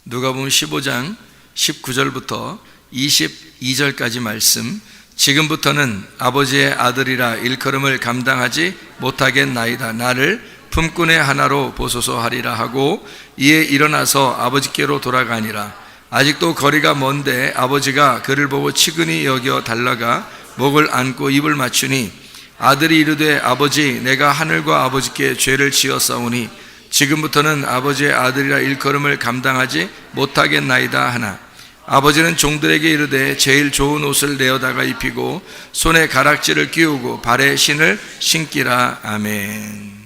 누가복음 15장 19절부터 22절까지 말씀. 지금부터는 아버지의 아들이라 일컬음을 감당하지 못하겠나이다. 나를 품꾼의 하나로 보소서 하리라 하고 이에 일어나서 아버지께로 돌아가니라. 아직도 거리가 먼데 아버지가 그를 보고 치근히 여겨 달라가 목을 안고 입을 맞추니 아들이 이르되 아버지, 내가 하늘과 아버지께 죄를 지었사오니 지금부터는 아버지의 아들이라 일컬음을 감당하지 못하겠나이다 하나, 아버지는 종들에게 이르되 제일 좋은 옷을 내어다가 입히고 손에 가락지를 끼우고 발에 신을 신기라. 아멘.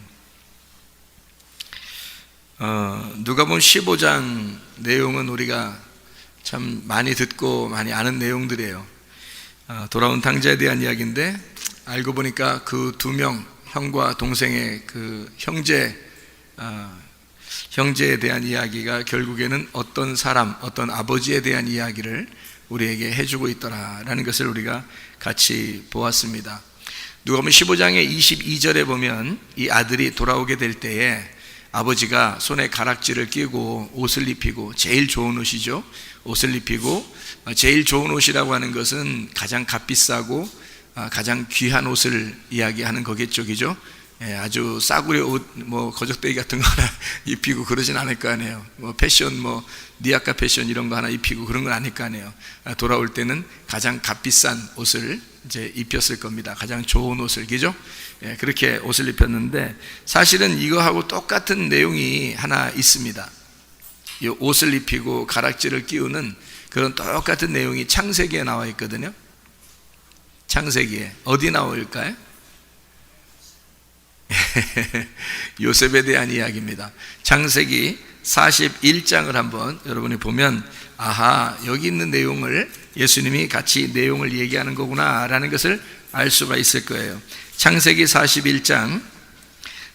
누가복음 15장 내용은 우리가 참 많이 듣고 많이 아는 내용들이에요. 돌아온 탕자에 대한 이야기인데, 알고 보니까 그 두 명 형과 동생의 그 형제에 대한 이야기가 결국에는 어떤 사람, 어떤 아버지에 대한 이야기를 우리에게 해주고 있더라라는 것을 우리가 같이 보았습니다. 누가복음 15장의 22절에 보면 이 아들이 돌아오게 될 때에 아버지가 손에 가락지를 끼고 옷을 입히고, 제일 좋은 옷이죠, 옷을 입히고, 제일 좋은 옷이라고 하는 것은 가장 값비싸고 가장 귀한 옷을 이야기하는 거겠죠, 그죠? 아주 싸구려 옷, 거적대기 같은 거 하나 입히고 그러진 않을 거 아니에요. 패션, 니아카 패션 이런 거 하나 입히고 그런 건 아닐 거 아니에요. 돌아올 때는 가장 값비싼 옷을 이제 입혔을 겁니다. 가장 좋은 옷을, 그죠? 그렇게 옷을 입혔는데, 사실은 이거하고 똑같은 내용이 하나 있습니다. 이 옷을 입히고 가락지를 끼우는 그런 똑같은 내용이 창세기에 나와 있거든요. 창세기에 어디 나올까요? 요셉에 대한 이야기입니다. 창세기 41장을 한번 여러분이 보면, 아하, 여기 있는 내용을 예수님이 같이 내용을 얘기하는 거구나 라는 것을 알 수가 있을 거예요. 창세기 41장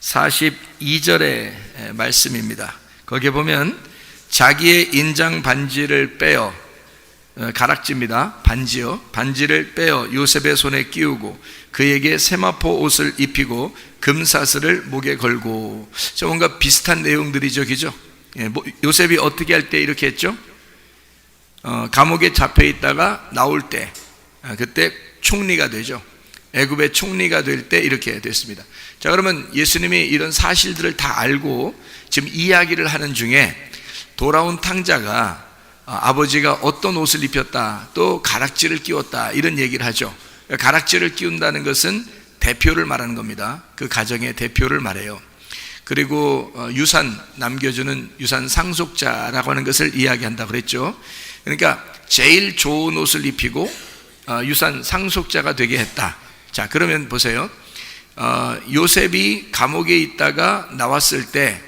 42절의 말씀입니다. 거기에 보면 자기의 인장 반지를 빼어, 가락지입니다. 반지를 빼어 요셉의 손에 끼우고 그에게 세마포 옷을 입히고 금사슬을 목에 걸고. 뭔가 비슷한 내용들이죠, 그죠? 요셉이 어떻게 할 때 이렇게 했죠? 감옥에 잡혀 있다가 나올 때, 그때 총리가 되죠. 애굽의 총리가 될 때 이렇게 됐습니다. 자, 그러면 예수님이 이런 사실들을 다 알고 지금 이야기를 하는 중에 돌아온 탕자가 아버지가 어떤 옷을 입혔다, 또 가락지를 끼웠다, 이런 얘기를 하죠. 가락지를 끼운다는 것은 대표를 말하는 겁니다. 그 가정의 대표를 말해요. 그리고 유산 남겨주는 유산 상속자라고 하는 것을 이야기한다고 그랬죠. 그러니까 제일 좋은 옷을 입히고 유산 상속자가 되게 했다. 자, 그러면 보세요. 요셉이 감옥에 있다가 나왔을 때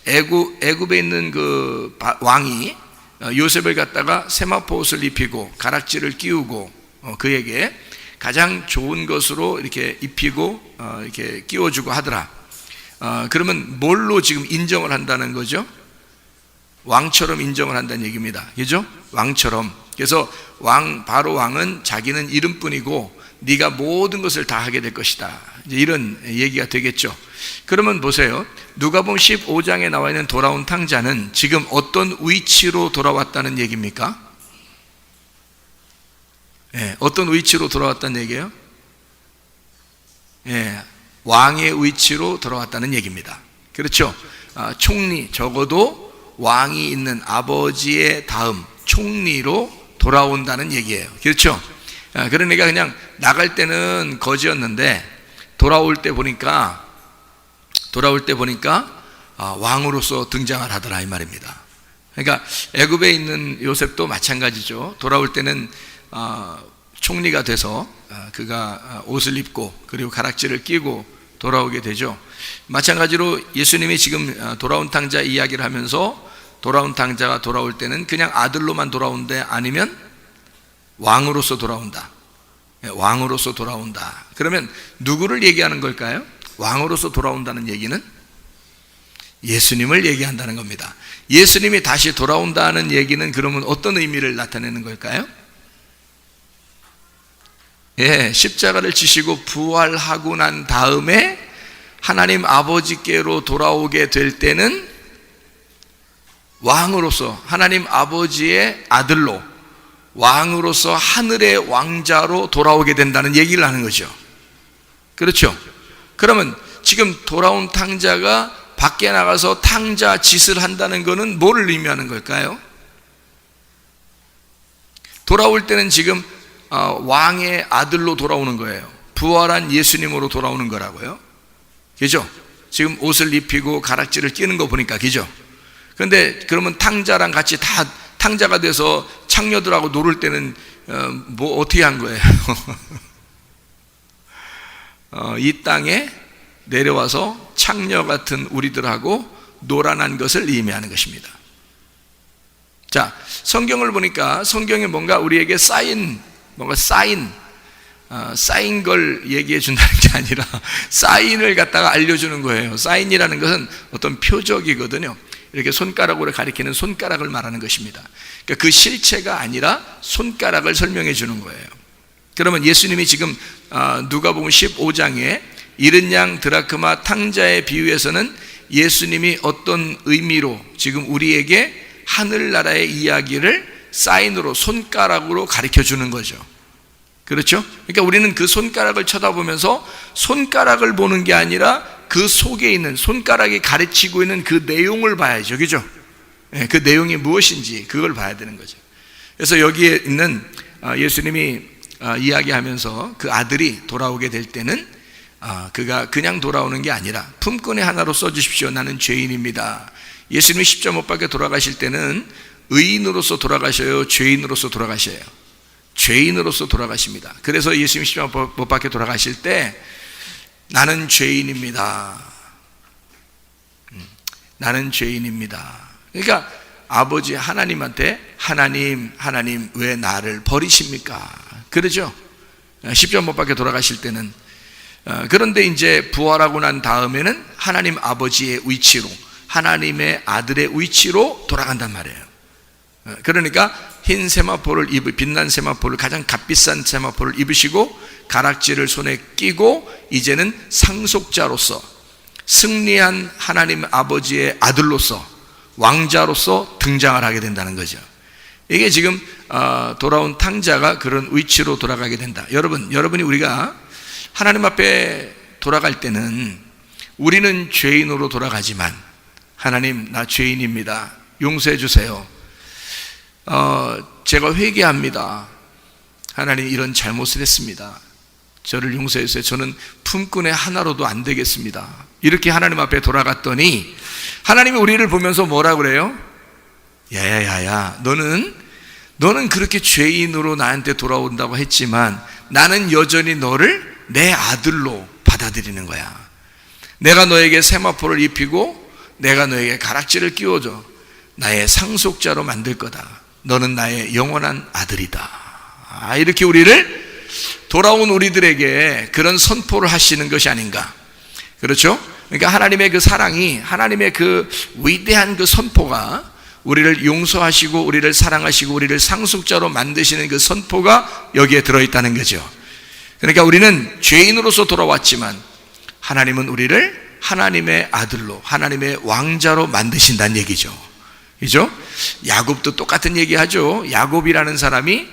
애굽에 있는 그 왕이 요셉을 갖다가 세마포 옷을 입히고 가락지를 끼우고 그에게 가장 좋은 것으로 이렇게 입히고 이렇게 끼워주고 하더라. 그러면 뭘로 지금 인정을 한다는 거죠? 왕처럼 인정을 한다는 얘기입니다. 그죠? 왕처럼. 그래서 바로 왕은 자기는 이름뿐이고 네가 모든 것을 다 하게 될 것이다, 이제 이런 얘기가 되겠죠. 그러면 보세요. 누가복음 15장에 나와 있는 돌아온 탕자는 지금 어떤 위치로 돌아왔다는 얘기입니까? 어떤 위치로 돌아왔다는 얘기예요? 왕의 위치로 돌아왔다는 얘기입니다. 그렇죠? 총리, 적어도 왕이 있는 아버지의 다음 총리로 돌아온다는 얘기예요. 그렇죠? 그러니까 그냥 나갈 때는 거지였는데 돌아올 때 보니까 왕으로서 등장을 하더라, 이 말입니다. 그러니까 애굽에 있는 요셉도 마찬가지죠. 돌아올 때는 총리가 돼서 그가 옷을 입고 그리고 가락지를 끼고 돌아오게 되죠. 마찬가지로 예수님이 지금 돌아온 탕자 이야기를 하면서 돌아온 탕자가 돌아올 때는 그냥 아들로만 돌아온데 아니면 왕으로서 돌아온다. 왕으로서 돌아온다. 그러면 누구를 얘기하는 걸까요? 왕으로서 돌아온다는 얘기는 예수님을 얘기한다는 겁니다. 예수님이 다시 돌아온다는 얘기는 그러면 어떤 의미를 나타내는 걸까요? 십자가를 지시고 부활하고 난 다음에 하나님 아버지께로 돌아오게 될 때는 왕으로서 하나님 아버지의 아들로 왕으로서 하늘의 왕자로 돌아오게 된다는 얘기를 하는 거죠. 그렇죠? 그러면 지금 돌아온 탕자가 밖에 나가서 탕자 짓을 한다는 것은 뭐를 의미하는 걸까요? 돌아올 때는 지금 왕의 아들로 돌아오는 거예요. 부활한 예수님으로 돌아오는 거라고요. 그죠? 지금 옷을 입히고 가락지를 끼는 거 보니까, 그죠? 그런데 그러면 탕자랑 같이 다 탕자가 돼서 창녀들하고 놀을 때는 뭐 어떻게 한 거예요? 이 땅에 내려와서 창녀 같은 우리들하고 놀아난 것을 의미하는 것입니다. 자, 성경을 보니까 성경에 뭔가 우리에게 쌓인 걸 얘기해 준다는 게 아니라 사인을 갖다가 알려주는 거예요. 사인이라는 것은 어떤 표적이거든요. 이렇게 손가락으로 가리키는 손가락을 말하는 것입니다. 그러니까 그 실체가 아니라 손가락을 설명해 주는 거예요. 그러면 예수님이 지금 누가복음 15장에 이른 양 드라크마 탕자의 비유에서는 예수님이 어떤 의미로 지금 우리에게 하늘나라의 이야기를 사인으로 손가락으로 가르쳐 주는 거죠. 그렇죠? 그러니까 우리는 그 손가락을 쳐다보면서 손가락을 보는 게 아니라 그 속에 있는 손가락이 가르치고 있는 그 내용을 봐야죠. 그죠? 그 내용이 무엇인지 그걸 봐야 되는 거죠. 그래서 여기에 있는 예수님이 이야기하면서 그 아들이 돌아오게 될 때는 그가 그냥 돌아오는 게 아니라 품꾼의 하나로 써주십시오. 나는 죄인입니다. 예수님이 십자가 못 박혀 돌아가실 때는 의인으로서 돌아가셔요? 죄인으로서 돌아가셔요? 죄인으로서 돌아가십니다. 그래서 예수님이 십자가 못 박혀 돌아가실 때 나는 죄인입니다. 나는 죄인입니다. 그러니까 아버지 하나님한테 하나님 왜 나를 버리십니까? 그러죠? 십자가 못 박혀 돌아가실 때는. 그런데 이제 부활하고 난 다음에는 하나님 아버지의 위치로, 하나님의 아들의 위치로 돌아간단 말이에요. 그러니까 흰 세마포를 빛난 세마포를, 가장 값비싼 세마포를 입으시고 가락지를 손에 끼고 이제는 상속자로서, 승리한 하나님 아버지의 아들로서, 왕자로서 등장을 하게 된다는 거죠. 이게 지금 돌아온 탕자가 그런 위치로 돌아가게 된다. 여러분이 우리가 하나님 앞에 돌아갈 때는 우리는 죄인으로 돌아가지만 하나님, 나 죄인입니다. 용서해 주세요. 제가 회개합니다. 하나님, 이런 잘못을 했습니다. 저를 용서해 주세요. 저는 품꾼의 하나로도 안 되겠습니다. 이렇게 하나님 앞에 돌아갔더니 하나님이 우리를 보면서 뭐라 그래요? 야야야야, 너는 그렇게 죄인으로 나한테 돌아온다고 했지만 나는 여전히 너를 내 아들로 받아들이는 거야. 내가 너에게 세마포를 입히고 내가 너에게 가락지를 끼워줘. 나의 상속자로 만들 거다. 너는 나의 영원한 아들이다. 이렇게 우리를, 돌아온 우리들에게 그런 선포를 하시는 것이 아닌가. 그렇죠? 그러니까 하나님의 그 사랑이, 하나님의 그 위대한 그 선포가 우리를 용서하시고 우리를 사랑하시고 우리를 상속자로 만드시는 그 선포가 여기에 들어있다는 거죠. 그러니까 우리는 죄인으로서 돌아왔지만 하나님은 우리를 하나님의 아들로, 하나님의 왕자로 만드신다는 얘기죠. 그죠? 야곱도 똑같은 얘기 하죠. 야곱이라는 사람이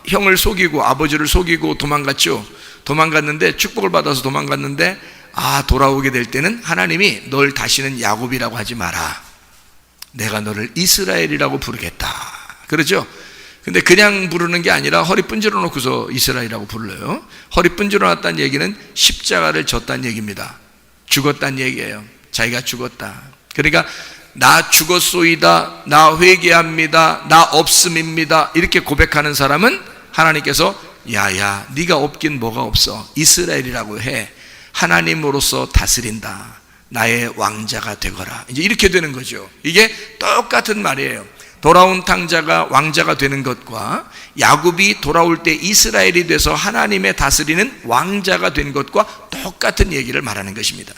형을 속이고 아버지를 속이고 도망갔죠. 도망갔는데, 축복을 받아서 도망갔는데, 돌아오게 될 때는 하나님이 널 다시는 야곱이라고 하지 마라. 내가 너를 이스라엘이라고 부르겠다. 그러죠? 근데 그냥 부르는 게 아니라 허리 분질러 놓고서 이스라엘이라고 불러요. 허리 분질러 놨다는 얘기는 십자가를 졌다는 얘기입니다. 죽었다는 얘기예요. 자기가 죽었다. 그러니까 나 죽었소이다, 나 회개합니다, 나 없음입니다, 이렇게 고백하는 사람은 하나님께서 야야, 네가 없긴 뭐가 없어, 이스라엘이라고 해. 하나님으로서 다스린다. 나의 왕자가 되거라. 이제 이렇게 되는 거죠. 이게 똑같은 말이에요. 돌아온 탕자가 왕자가 되는 것과 야곱이 돌아올 때 이스라엘이 돼서 하나님의 다스리는 왕자가 된 것과 똑같은 얘기를 말하는 것입니다.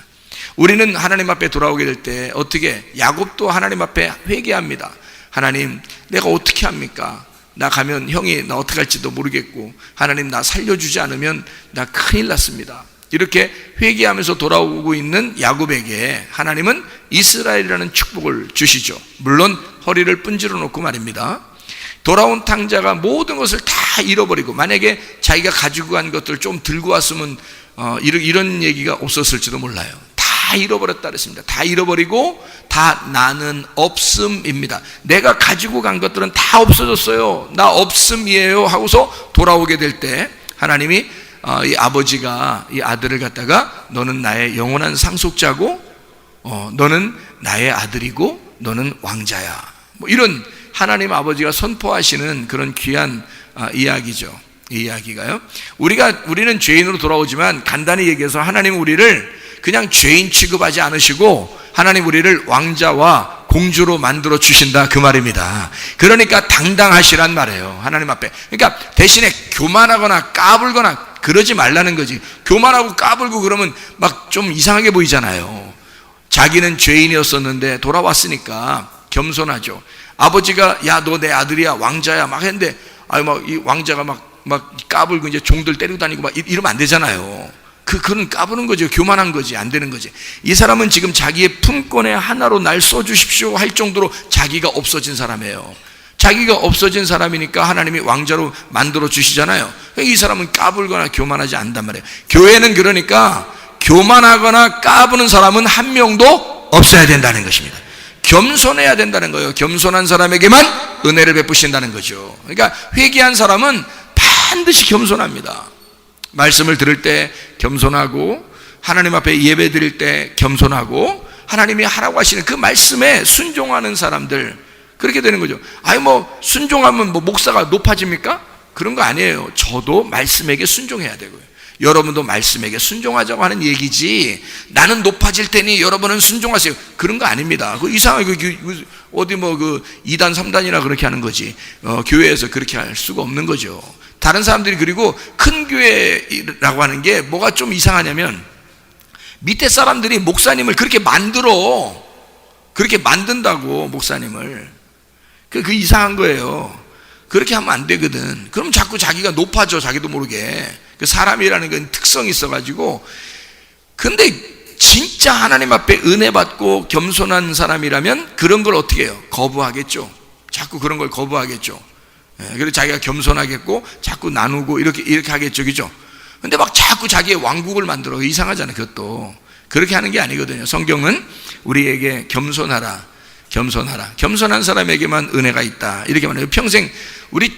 우리는 하나님 앞에 돌아오게 될 때 어떻게, 야곱도 하나님 앞에 회개합니다. 하나님, 내가 어떻게 합니까? 나 가면 형이 나 어떻게 할지도 모르겠고, 하나님 나 살려주지 않으면 나 큰일 났습니다. 이렇게 회개하면서 돌아오고 있는 야곱에게 하나님은 이스라엘이라는 축복을 주시죠. 물론 허리를 분지러 놓고 말입니다. 돌아온 탕자가 모든 것을 다 잃어버리고, 만약에 자기가 가지고 간 것들 좀 들고 왔으면 이런 얘기가 없었을지도 몰라요. 다 잃어버렸다 그랬습니다. 다 잃어버리고 다 나는 없음입니다. 내가 가지고 간 것들은 다 없어졌어요. 나 없음이에요 하고서 돌아오게 될 때 하나님이 이 아버지가 이 아들을 갖다가 너는 나의 영원한 상속자고 너는 나의 아들이고 너는 왕자야, 뭐 이런 하나님 아버지가 선포하시는 그런 귀한 이야기죠. 이 이야기가요, 우리는 죄인으로 돌아오지만 간단히 얘기해서 하나님은 우리를 그냥 죄인 취급하지 않으시고 하나님 우리를 왕자와 공주로 만들어 주신다, 그 말입니다. 그러니까 당당하시란 말이에요, 하나님 앞에. 그러니까 대신에 교만하거나 까불거나 그러지 말라는 거지. 교만하고 까불고 그러면 막 좀 이상하게 보이잖아요. 자기는 죄인이었었는데 돌아왔으니까 겸손하죠. 아버지가 야 너 내 아들이야, 왕자야 막 했는데 막 이 왕자가 막 까불고 이제 종들 때리고 다니고 막 이러면 안 되잖아요. 그건 까부는 거죠. 교만한 거지. 안 되는 거지. 이 사람은 지금 자기의 품권의 하나로 날 써주십시오 할 정도로 자기가 없어진 사람이에요. 자기가 없어진 사람이니까 하나님이 왕자로 만들어 주시잖아요. 이 사람은 까불거나 교만하지 않단 말이에요. 교회는 그러니까 교만하거나 까부는 사람은 한 명도 없어야 된다는 것입니다. 겸손해야 된다는 거예요. 겸손한 사람에게만 은혜를 베푸신다는 거죠. 그러니까 회개한 사람은 반드시 겸손합니다. 말씀을 들을 때 겸손하고, 하나님 앞에 예배 드릴 때 겸손하고, 하나님이 하라고 하시는 그 말씀에 순종하는 사람들, 그렇게 되는 거죠. 순종하면 목사가 높아집니까? 그런 거 아니에요. 저도 말씀에게 순종해야 되고요. 여러분도 말씀에게 순종하자고 하는 얘기지, 나는 높아질 테니 여러분은 순종하세요, 그런 거 아닙니다. 그 이상하게 어디 그 2단 3단이나 그렇게 하는 거지. 교회에서 그렇게 할 수가 없는 거죠. 다른 사람들이, 그리고 큰 교회라고 하는 게 뭐가 좀 이상하냐면, 밑에 사람들이 목사님을 그렇게 만든다고, 목사님을. 그 이상한 거예요. 그렇게 하면 안 되거든. 그럼 자꾸 자기가 높아져, 자기도 모르게. 그 사람이라는 건 특성이 있어가지고. 근데 진짜 하나님 앞에 은혜 받고 겸손한 사람이라면 그런 걸 어떻게 해요? 거부하겠죠. 자꾸 그런 걸 거부하겠죠. 그래서 자기가 겸손하겠고 자꾸 나누고 이렇게 하겠죠, 그죠? 근데 막 자꾸 자기의 왕국을 만들어. 이상하잖아요, 그것도. 그렇게 하는 게 아니거든요. 성경은 우리에게 겸손하라. 겸손한 사람에게만 은혜가 있다, 이렇게 말해요. 평생 우리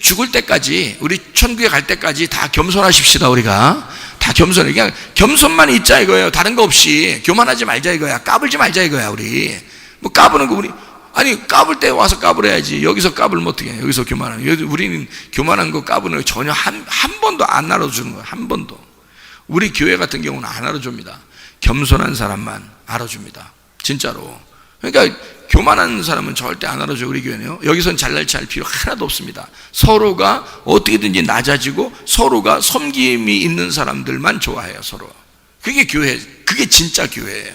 죽을 때까지, 우리 천국에 갈 때까지 다 겸손하십시다. 우리가 다 겸손해. 그냥 겸손만 있자 이거예요. 다른 거 없이. 교만하지 말자 이거야. 까불지 말자 이거야. 우리 뭐 까부는 거, 까불 때 와서 까불어야지. 여기서 까불면 어떻게 해? 여기서 교만하는. 우리는 교만한 거 까부는 거 전혀 한 번도 안 알아주는 거예요. 한 번도. 우리 교회 같은 경우는 안 알아줍니다. 겸손한 사람만 알아줍니다, 진짜로. 그러니까 교만한 사람은 절대 안 알아줘요, 우리 교회는요. 여기선 잘날 찰 필요 하나도 없습니다. 서로가 어떻게든지 낮아지고 서로가 섬김이 있는 사람들만 좋아해요, 서로. 그게 교회, 그게 진짜 교회예요.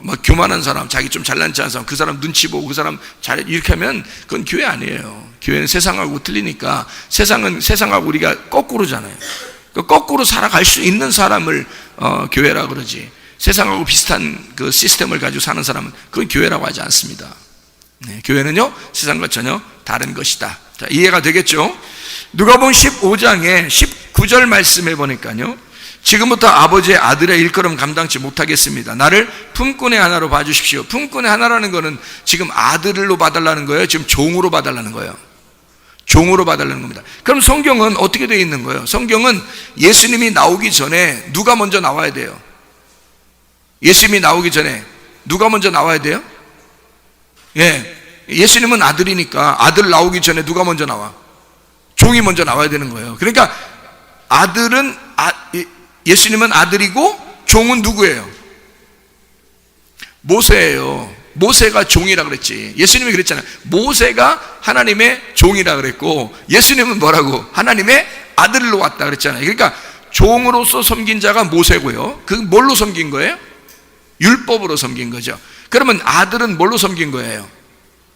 막 교만한 사람, 자기 좀 잘난 체 한 사람, 그 사람 눈치 보고 그 사람 잘해, 이렇게 하면 그건 교회 아니에요. 교회는 세상하고 틀리니까. 세상하고 우리가 거꾸로잖아요. 거꾸로 살아갈 수 있는 사람을 교회라 그러지. 세상하고 비슷한 그 시스템을 가지고 사는 사람은 그건 교회라고 하지 않습니다. 네, 교회는요 세상과 전혀 다른 것이다. 자, 이해가 되겠죠? 누가복음 15장에 19절 말씀해 보니까요, 지금부터 아버지의 아들의 일걸음 감당치 못하겠습니다. 나를 품꾼의 하나로 봐주십시오. 품꾼의 하나라는 거는 지금 아들로 봐달라는 거예요? 지금 종으로 봐달라는 거예요? 종으로 봐달라는 겁니다. 그럼 성경은 어떻게 되어 있는 거예요? 성경은 예수님이 나오기 전에 누가 먼저 나와야 돼요? 예수님이 나오기 전에 누가 먼저 나와야 돼요? 예수님은 아들이니까 아들 나오기 전에 누가 먼저 나와? 종이 먼저 나와야 되는 거예요. 그러니까 예수님은 아들이고 종은 누구예요? 모세예요. 모세가 종이라 그랬지. 예수님이 그랬잖아요. 모세가 하나님의 종이라 그랬고, 예수님은 뭐라고? 하나님의 아들로 왔다 그랬잖아요. 그러니까 종으로서 섬긴 자가 모세고요. 그 뭘로 섬긴 거예요? 율법으로 섬긴 거죠. 그러면 아들은 뭘로 섬긴 거예요?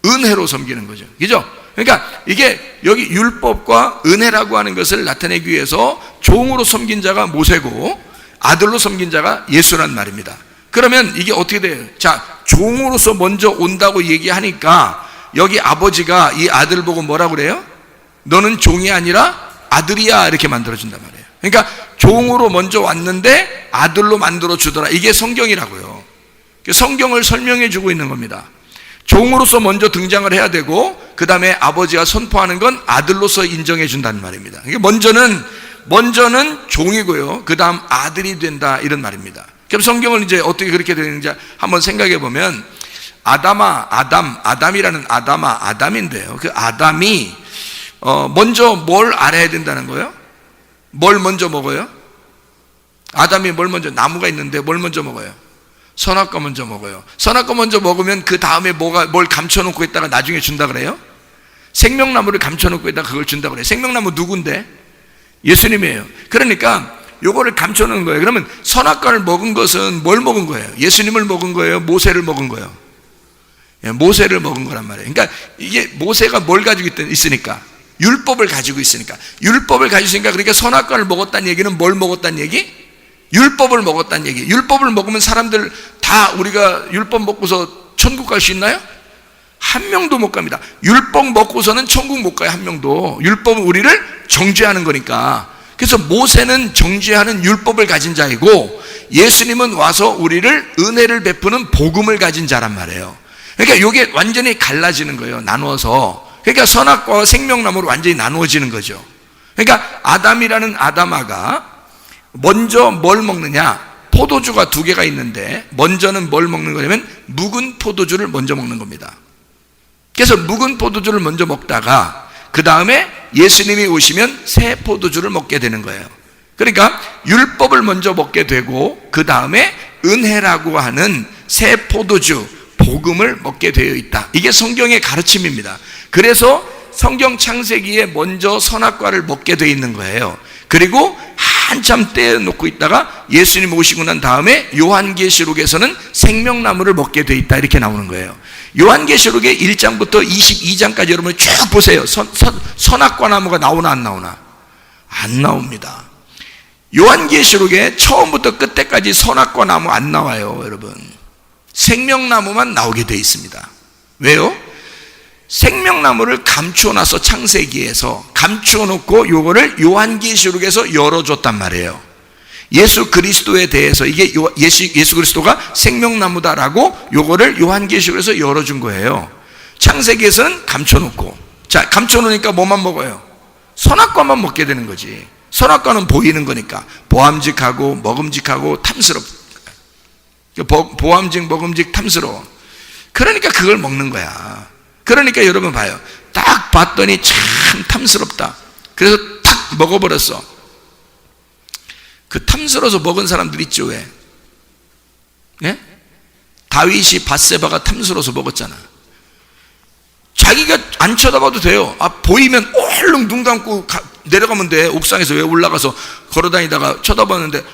은혜로 섬기는 거죠, 그죠? 그러니까 이게 여기 율법과 은혜라고 하는 것을 나타내기 위해서 종으로 섬긴 자가 모세고, 아들로 섬긴 자가 예수란 말입니다. 그러면 이게 어떻게 돼요? 자, 종으로서 먼저 온다고 얘기하니까 여기 아버지가 이 아들을 보고 뭐라고 그래요? 너는 종이 아니라 아들이야, 이렇게 만들어준단 말이에요. 그러니까 종으로 먼저 왔는데 아들로 만들어주더라. 이게 성경이라고요. 성경을 설명해 주고 있는 겁니다. 종으로서 먼저 등장을 해야 되고, 그 다음에 아버지가 선포하는 건 아들로서 인정해 준다는 말입니다. 먼저는 종이고요, 그 다음 아들이 된다, 이런 말입니다. 그럼 성경은 이제 어떻게 그렇게 되는지 한번 생각해 보면, 아담이라는 아담인데요, 그 아담이 먼저 뭘 알아야 된다는 거예요? 뭘 먼저 먹어요? 아담이 뭘 먼저, 나무가 있는데 뭘 먼저 먹어요? 선악과 먼저 먹어요. 선악과 먼저 먹으면 그 다음에 뭘 감춰놓고 있다가 나중에 준다 그래요? 생명나무를 감춰놓고 있다가 그걸 준다 그래요. 생명나무 누군데? 예수님이에요. 그러니까 요거를 감춰놓은 거예요. 그러면 선악과를 먹은 것은 뭘 먹은 거예요? 예수님을 먹은 거예요? 모세를 먹은 거예요? 모세를 먹은 거란 말이에요. 그러니까 이게 모세가 뭘 가지고 있으니까? 율법을 가지고 있으니까. 율법을 가지고 있으니까, 그러니까 선악과를 먹었다는 얘기는 뭘 먹었다는 얘기? 율법을 먹었다는 얘기. 율법을 먹으면 사람들 다 우리가 율법 먹고서 천국 갈 수 있나요? 한 명도 못 갑니다. 율법 먹고서는 천국 못 가요, 한 명도. 율법은 우리를 정죄하는 거니까. 그래서 모세는 정죄하는 율법을 가진 자이고, 예수님은 와서 우리를 은혜를 베푸는 복음을 가진 자란 말이에요. 그러니까 이게 완전히 갈라지는 거예요, 나누어서. 그러니까 선악과와 생명나무로 완전히 나누어지는 거죠. 그러니까 아담이라는 아담아가 먼저 뭘 먹느냐? 포도주가 두 개가 있는데 먼저는 뭘 먹는 거냐면 묵은 포도주를 먼저 먹는 겁니다. 그래서 묵은 포도주를 먼저 먹다가 그 다음에 예수님이 오시면 새 포도주를 먹게 되는 거예요. 그러니까 율법을 먼저 먹게 되고 그 다음에 은혜라고 하는 새 포도주, 복음을 먹게 되어 있다. 이게 성경의 가르침입니다. 그래서 성경 창세기에 먼저 선악과를 먹게 되어 있는 거예요. 그리고 한참 떼어놓고 있다가 예수님 오시고 난 다음에 요한계시록에서는 생명나무를 먹게 돼 있다, 이렇게 나오는 거예요. 요한계시록의 1장부터 22장까지 여러분 쭉 보세요. 선악과 나무가 나오나 안 나오나? 안 나옵니다. 요한계시록에 처음부터 끝에까지 선악과 나무 안 나와요, 여러분. 생명나무만 나오게 돼 있습니다. 왜요? 생명나무를 감추어놔서 창세기에서 감추어놓고 요거를 요한계시록에서 열어줬단 말이에요. 예수 그리스도에 대해서 이게 예수 그리스도가 생명나무다라고 요거를 요한계시록에서 열어준 거예요. 창세기에서는 감춰놓고, 자, 감춰놓으니까 뭐만 먹어요? 선악과만 먹게 되는 거지. 선악과는 보이는 거니까 보암직하고 먹음직하고 탐스럽, 보암직 먹음직 탐스러워. 그러니까 그걸 먹는 거야. 그러니까 여러분 봐요. 딱 봤더니 참 탐스럽다. 그래서 탁 먹어버렸어. 그 탐스러워서 먹은 사람들 있죠, 왜? 예? 다윗이 밧세바가 탐스러워서 먹었잖아. 자기가 안 쳐다봐도 돼요. 보이면 얼른 눈 감고 내려가면 돼. 옥상에서 왜 올라가서 걸어다니다가 쳐다봤는데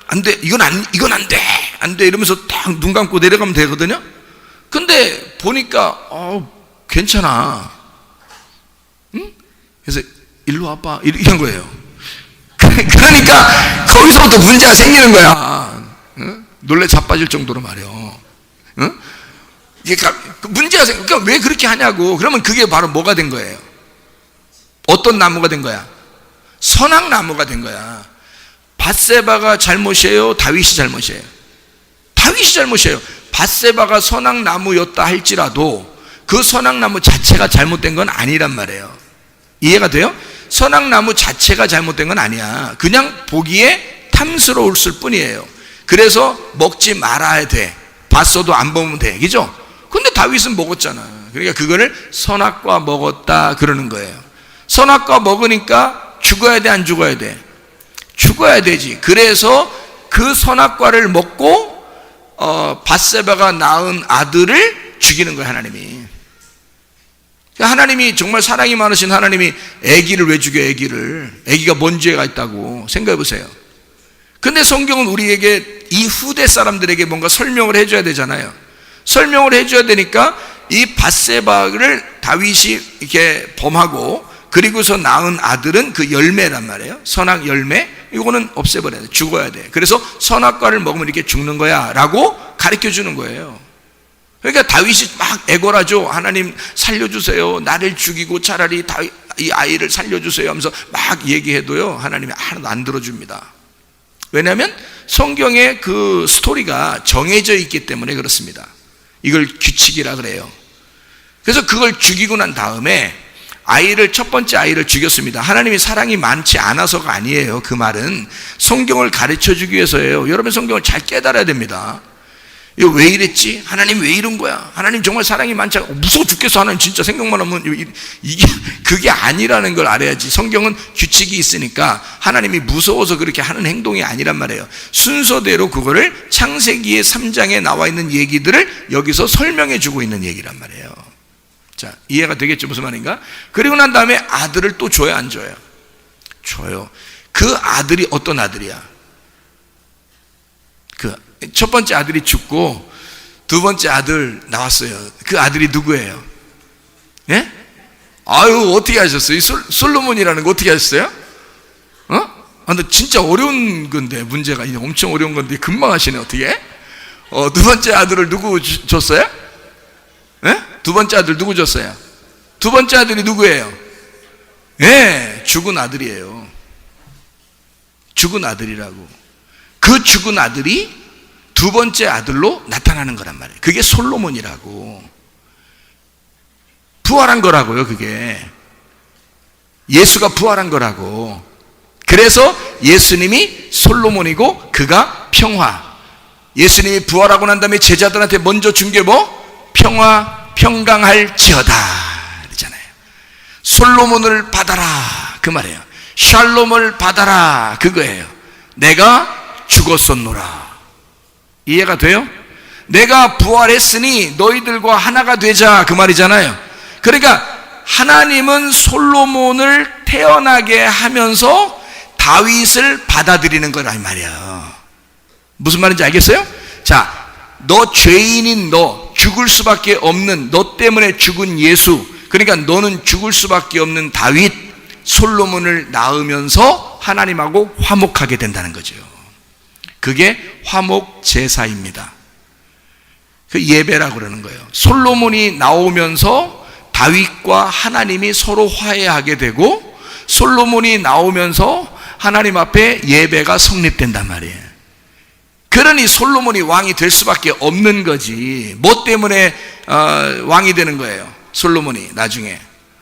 안 돼, 이건 안 돼 이러면서 딱 눈 감고 내려가면 되거든요. 근데 보니까 괜찮아. 응? 그래서 일로 와봐, 이렇게 한 거예요. 그러니까 거기서부터 문제가 생기는 거야. 응? 놀래 자빠질 정도로 말이요. 응? 이게 문제가 그러니까 왜 그렇게 하냐고. 그러면 그게 바로 뭐가 된 거예요? 어떤 나무가 된 거야? 선악나무가 된 거야. 밧세바가 잘못이에요? 다윗이 잘못이에요? 다윗이 잘못이에요. 밧세바가 선악나무였다 할지라도 그 선악나무 자체가 잘못된 건 아니란 말이에요. 이해가 돼요? 선악나무 자체가 잘못된 건 아니야. 그냥 보기에 탐스러울 뿐이에요. 그래서 먹지 말아야 돼. 봤어도 안 보면 돼, 그죠? 근데 다윗은 먹었잖아. 그러니까 그거를 선악과 먹었다 그러는 거예요. 선악과 먹으니까 죽어야 돼, 안 죽어야 돼? 죽어야 되지. 그래서 그 선악과를 먹고 밧세바가 낳은 아들을 죽이는 거예요, 하나님이. 하나님이 정말 사랑이 많으신 하나님이 아기를 왜 죽여요? 아기가 뭔 죄가 있다고 생각해 보세요. 근데 성경은 우리에게 이 후대 사람들에게 뭔가 설명을 해줘야 되잖아요. 설명을 해줘야 되니까 이 밧세바를 다윗이 이렇게 범하고 그리고서 낳은 아들은 그 열매란 말이에요. 선악 열매, 이거는 없애버려야 돼. 죽어야 돼. 그래서 선악과를 먹으면 이렇게 죽는 거야 라고 가르쳐 주는 거예요. 그러니까 다윗이 막 애걸하죠. 하나님 살려주세요. 나를 죽이고 차라리 이 아이를 살려주세요 하면서 막 얘기해도요, 하나님이 하나도 안 들어줍니다. 왜냐하면 성경의 그 스토리가 정해져 있기 때문에 그렇습니다. 이걸 규칙이라 그래요. 그래서 그걸 죽이고 난 다음에 첫 번째 아이를 죽였습니다. 하나님이 사랑이 많지 않아서가 아니에요. 그 말은 성경을 가르쳐 주기 위해서예요. 여러분 성경을 잘 깨달아야 됩니다. 이거 왜 이랬지? 하나님 왜 이런 거야? 하나님 정말 사랑이 많지 않아. 무서워 죽겠어. 하나님 진짜 생각만 하면 그게 아니라는 걸 알아야지. 성경은 규칙이 있으니까 하나님이 무서워서 그렇게 하는 행동이 아니란 말이에요. 순서대로 그거를 창세기의 3장에 나와 있는 얘기들을 여기서 설명해 주고 있는 얘기란 말이에요. 자, 이해가 되겠죠? 무슨 말인가? 그리고 난 다음에 아들을 또 줘요, 안 줘요? 줘요. 그 아들이 어떤 아들이야? 그 첫 번째 아들이 죽고 두 번째 아들 나왔어요. 그 아들이 누구예요? 예? 아유, 어떻게 하셨어요? 솔로몬이라는 거 어떻게 하셨어요? 근데 진짜 어려운 건데, 문제가 엄청 어려운 건데 금방 하시네. 어떻게? 두 번째 아들을 누구 줬어요? 예? 두 번째 아들 누구 줬어요? 두 번째 아들이 누구예요? 예, 죽은 아들이에요. 죽은 아들이라고. 그 죽은 아들이 두 번째 아들로 나타나는 거란 말이에요. 그게 솔로몬이라고. 부활한 거라고요. 그게 예수가 부활한 거라고. 그래서 예수님이 솔로몬이고 그가 평화. 예수님이 부활하고 난 다음에 제자들한테 먼저 준 게 뭐? 평강할지어다 그러잖아요. 솔로몬을 받아라 그 말이에요. 샬롬을 받아라 그거예요. 내가 죽었었노라. 이해가 돼요? 내가 부활했으니 너희들과 하나가 되자 그 말이잖아요. 그러니까 하나님은 솔로몬을 태어나게 하면서 다윗을 받아들이는 거란 말이에요. 무슨 말인지 알겠어요? 자, 너 죄인인 너, 죽을 수밖에 없는 너 때문에 죽은 예수, 그러니까 너는 죽을 수밖에 없는 다윗, 솔로몬을 낳으면서 하나님하고 화목하게 된다는 거죠. 그게 화목 제사입니다. 그 예배라고 그러는 거예요. 솔로몬이 나오면서 다윗과 하나님이 서로 화해하게 되고, 솔로몬이 나오면서 하나님 앞에 예배가 성립된단 말이에요. 그러니 솔로몬이 왕이 될 수밖에 없는 거지. 뭐 때문에 왕이 되는 거예요? 솔로몬이 나중에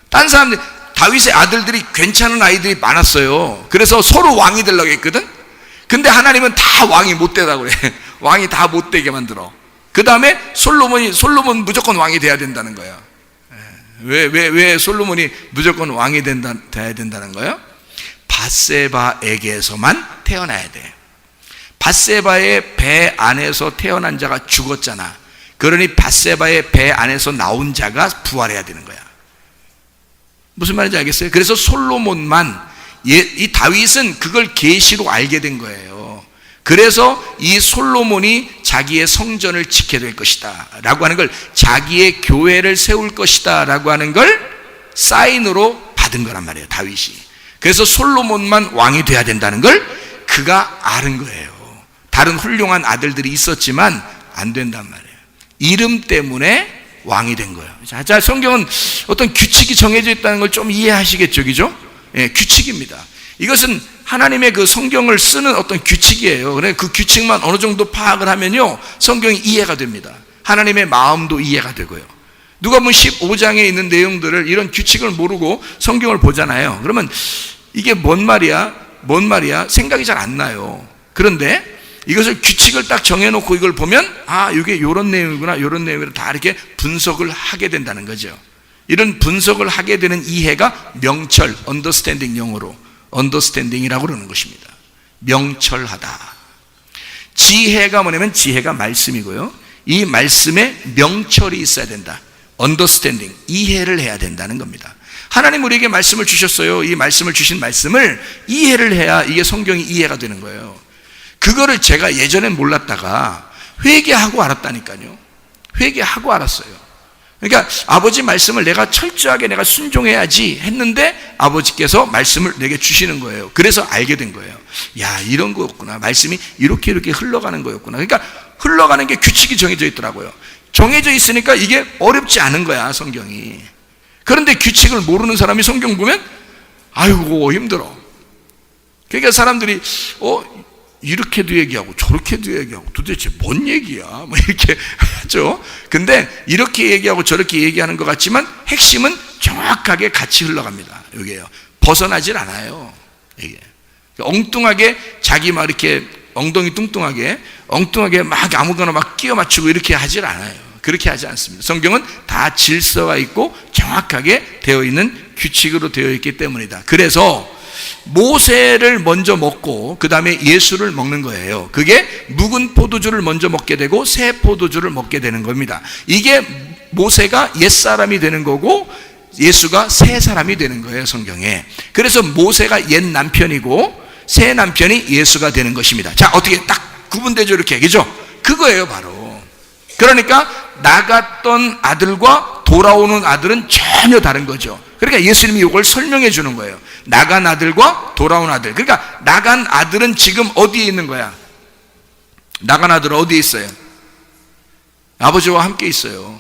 딴 사람들, 다윗의 아들들이 괜찮은 아이들이 많았어요. 그래서 서로 왕이 되려고 했거든. 근데 하나님은 다 왕이 못 되라고 그래. 왕이 다 못 되게 만들어. 그 다음에 솔로몬 무조건 왕이 돼야 된다는 거예요. 왜 솔로몬이 무조건 왕이 돼야 된다는 거예요? 밧세바에게서만 태어나야 돼. 밧세바의 배 안에서 태어난 자가 죽었잖아. 그러니 밧세바의 배 안에서 나온 자가 부활해야 되는 거야. 무슨 말인지 알겠어요? 그래서 솔로몬만, 이 다윗은 그걸 계시로 알게 된 거예요. 그래서 이 솔로몬이 자기의 성전을 지켜야 될 것이다 라고 하는 걸, 자기의 교회를 세울 것이다 라고 하는 걸 사인으로 받은 거란 말이에요, 다윗이. 그래서 솔로몬만 왕이 돼야 된다는 걸 그가 아는 거예요. 다른 훌륭한 아들들이 있었지만 안 된단 말이에요. 이름 때문에 왕이 된 거예요. 자, 성경은 어떤 규칙이 정해져 있다는 걸 좀 이해하시겠죠, 그죠? 예, 규칙입니다. 이것은 하나님의 그 성경을 쓰는 어떤 규칙이에요. 그래, 그 규칙만 어느 정도 파악을 하면요, 성경이 이해가 됩니다. 하나님의 마음도 이해가 되고요. 누가복음 15장에 있는 내용들을, 이런 규칙을 모르고 성경을 보잖아요. 그러면 이게 뭔 말이야? 생각이 잘 안 나요. 그런데 이것을 규칙을 딱 정해놓고 이걸 보면, 아, 이게 이런 내용이구나, 이런 내용이구나, 다 이렇게 분석을 하게 된다는 거죠. 이런 분석을 하게 되는 이해가 명철, 언더스탠딩, 영어로 언더스탠딩이라고 그러는 것입니다. 명철하다. 지혜가 뭐냐면, 지혜가 말씀이고요, 이 말씀에 명철이 있어야 된다. 언더스탠딩, 이해를 해야 된다는 겁니다. 하나님 우리에게 말씀을 주셨어요. 이 말씀을 주신 말씀을 이해를 해야 이게 성경이 이해가 되는 거예요. 그거를 제가 예전엔 몰랐다가 회개하고 알았다니까요. 회개하고 알았어요. 그러니까 아버지 말씀을 내가 철저하게 내가 순종해야지 했는데 아버지께서 말씀을 내게 주시는 거예요. 그래서 알게 된 거예요. 야, 이런 거였구나. 말씀이 이렇게 흘러가는 거였구나. 그러니까 흘러가는 게 규칙이 정해져 있더라고요. 정해져 있으니까 이게 어렵지 않은 거야, 성경이. 그런데 규칙을 모르는 사람이 성경 보면 아이고 힘들어. 그러니까 사람들이 이렇게도 얘기하고 저렇게도 얘기하고 도대체 뭔 얘기야? 뭐 이렇게 하죠. 근데 이렇게 얘기하고 저렇게 얘기하는 것 같지만 핵심은 정확하게 같이 흘러갑니다. 여기에요. 벗어나질 않아요. 이게 엉뚱하게 자기 막 이렇게 엉덩이 뚱뚱하게 막 아무거나 막 끼워 맞추고 이렇게 하질 않아요. 그렇게 하지 않습니다. 성경은 다 질서가 있고 정확하게 되어 있는 규칙으로 되어 있기 때문이다. 그래서 모세를 먼저 먹고 그 다음에 예수를 먹는 거예요. 그게 묵은 포도주를 먼저 먹게 되고 새 포도주를 먹게 되는 겁니다. 이게 모세가 옛사람이 되는 거고 예수가 새 사람이 되는 거예요, 성경에. 그래서 모세가 옛 남편이고 새 남편이 예수가 되는 것입니다. 자, 어떻게 딱 구분되죠? 이렇게, 그죠? 그거예요, 바로. 그러니까 나갔던 아들과 돌아오는 아들은 전혀 다른 거죠. 그러니까 예수님이 이걸 설명해 주는 거예요. 나간 아들과 돌아온 아들. 그러니까 나간 아들은 지금 어디에 있는 거야? 나간 아들은 어디에 있어요? 아버지와 함께 있어요.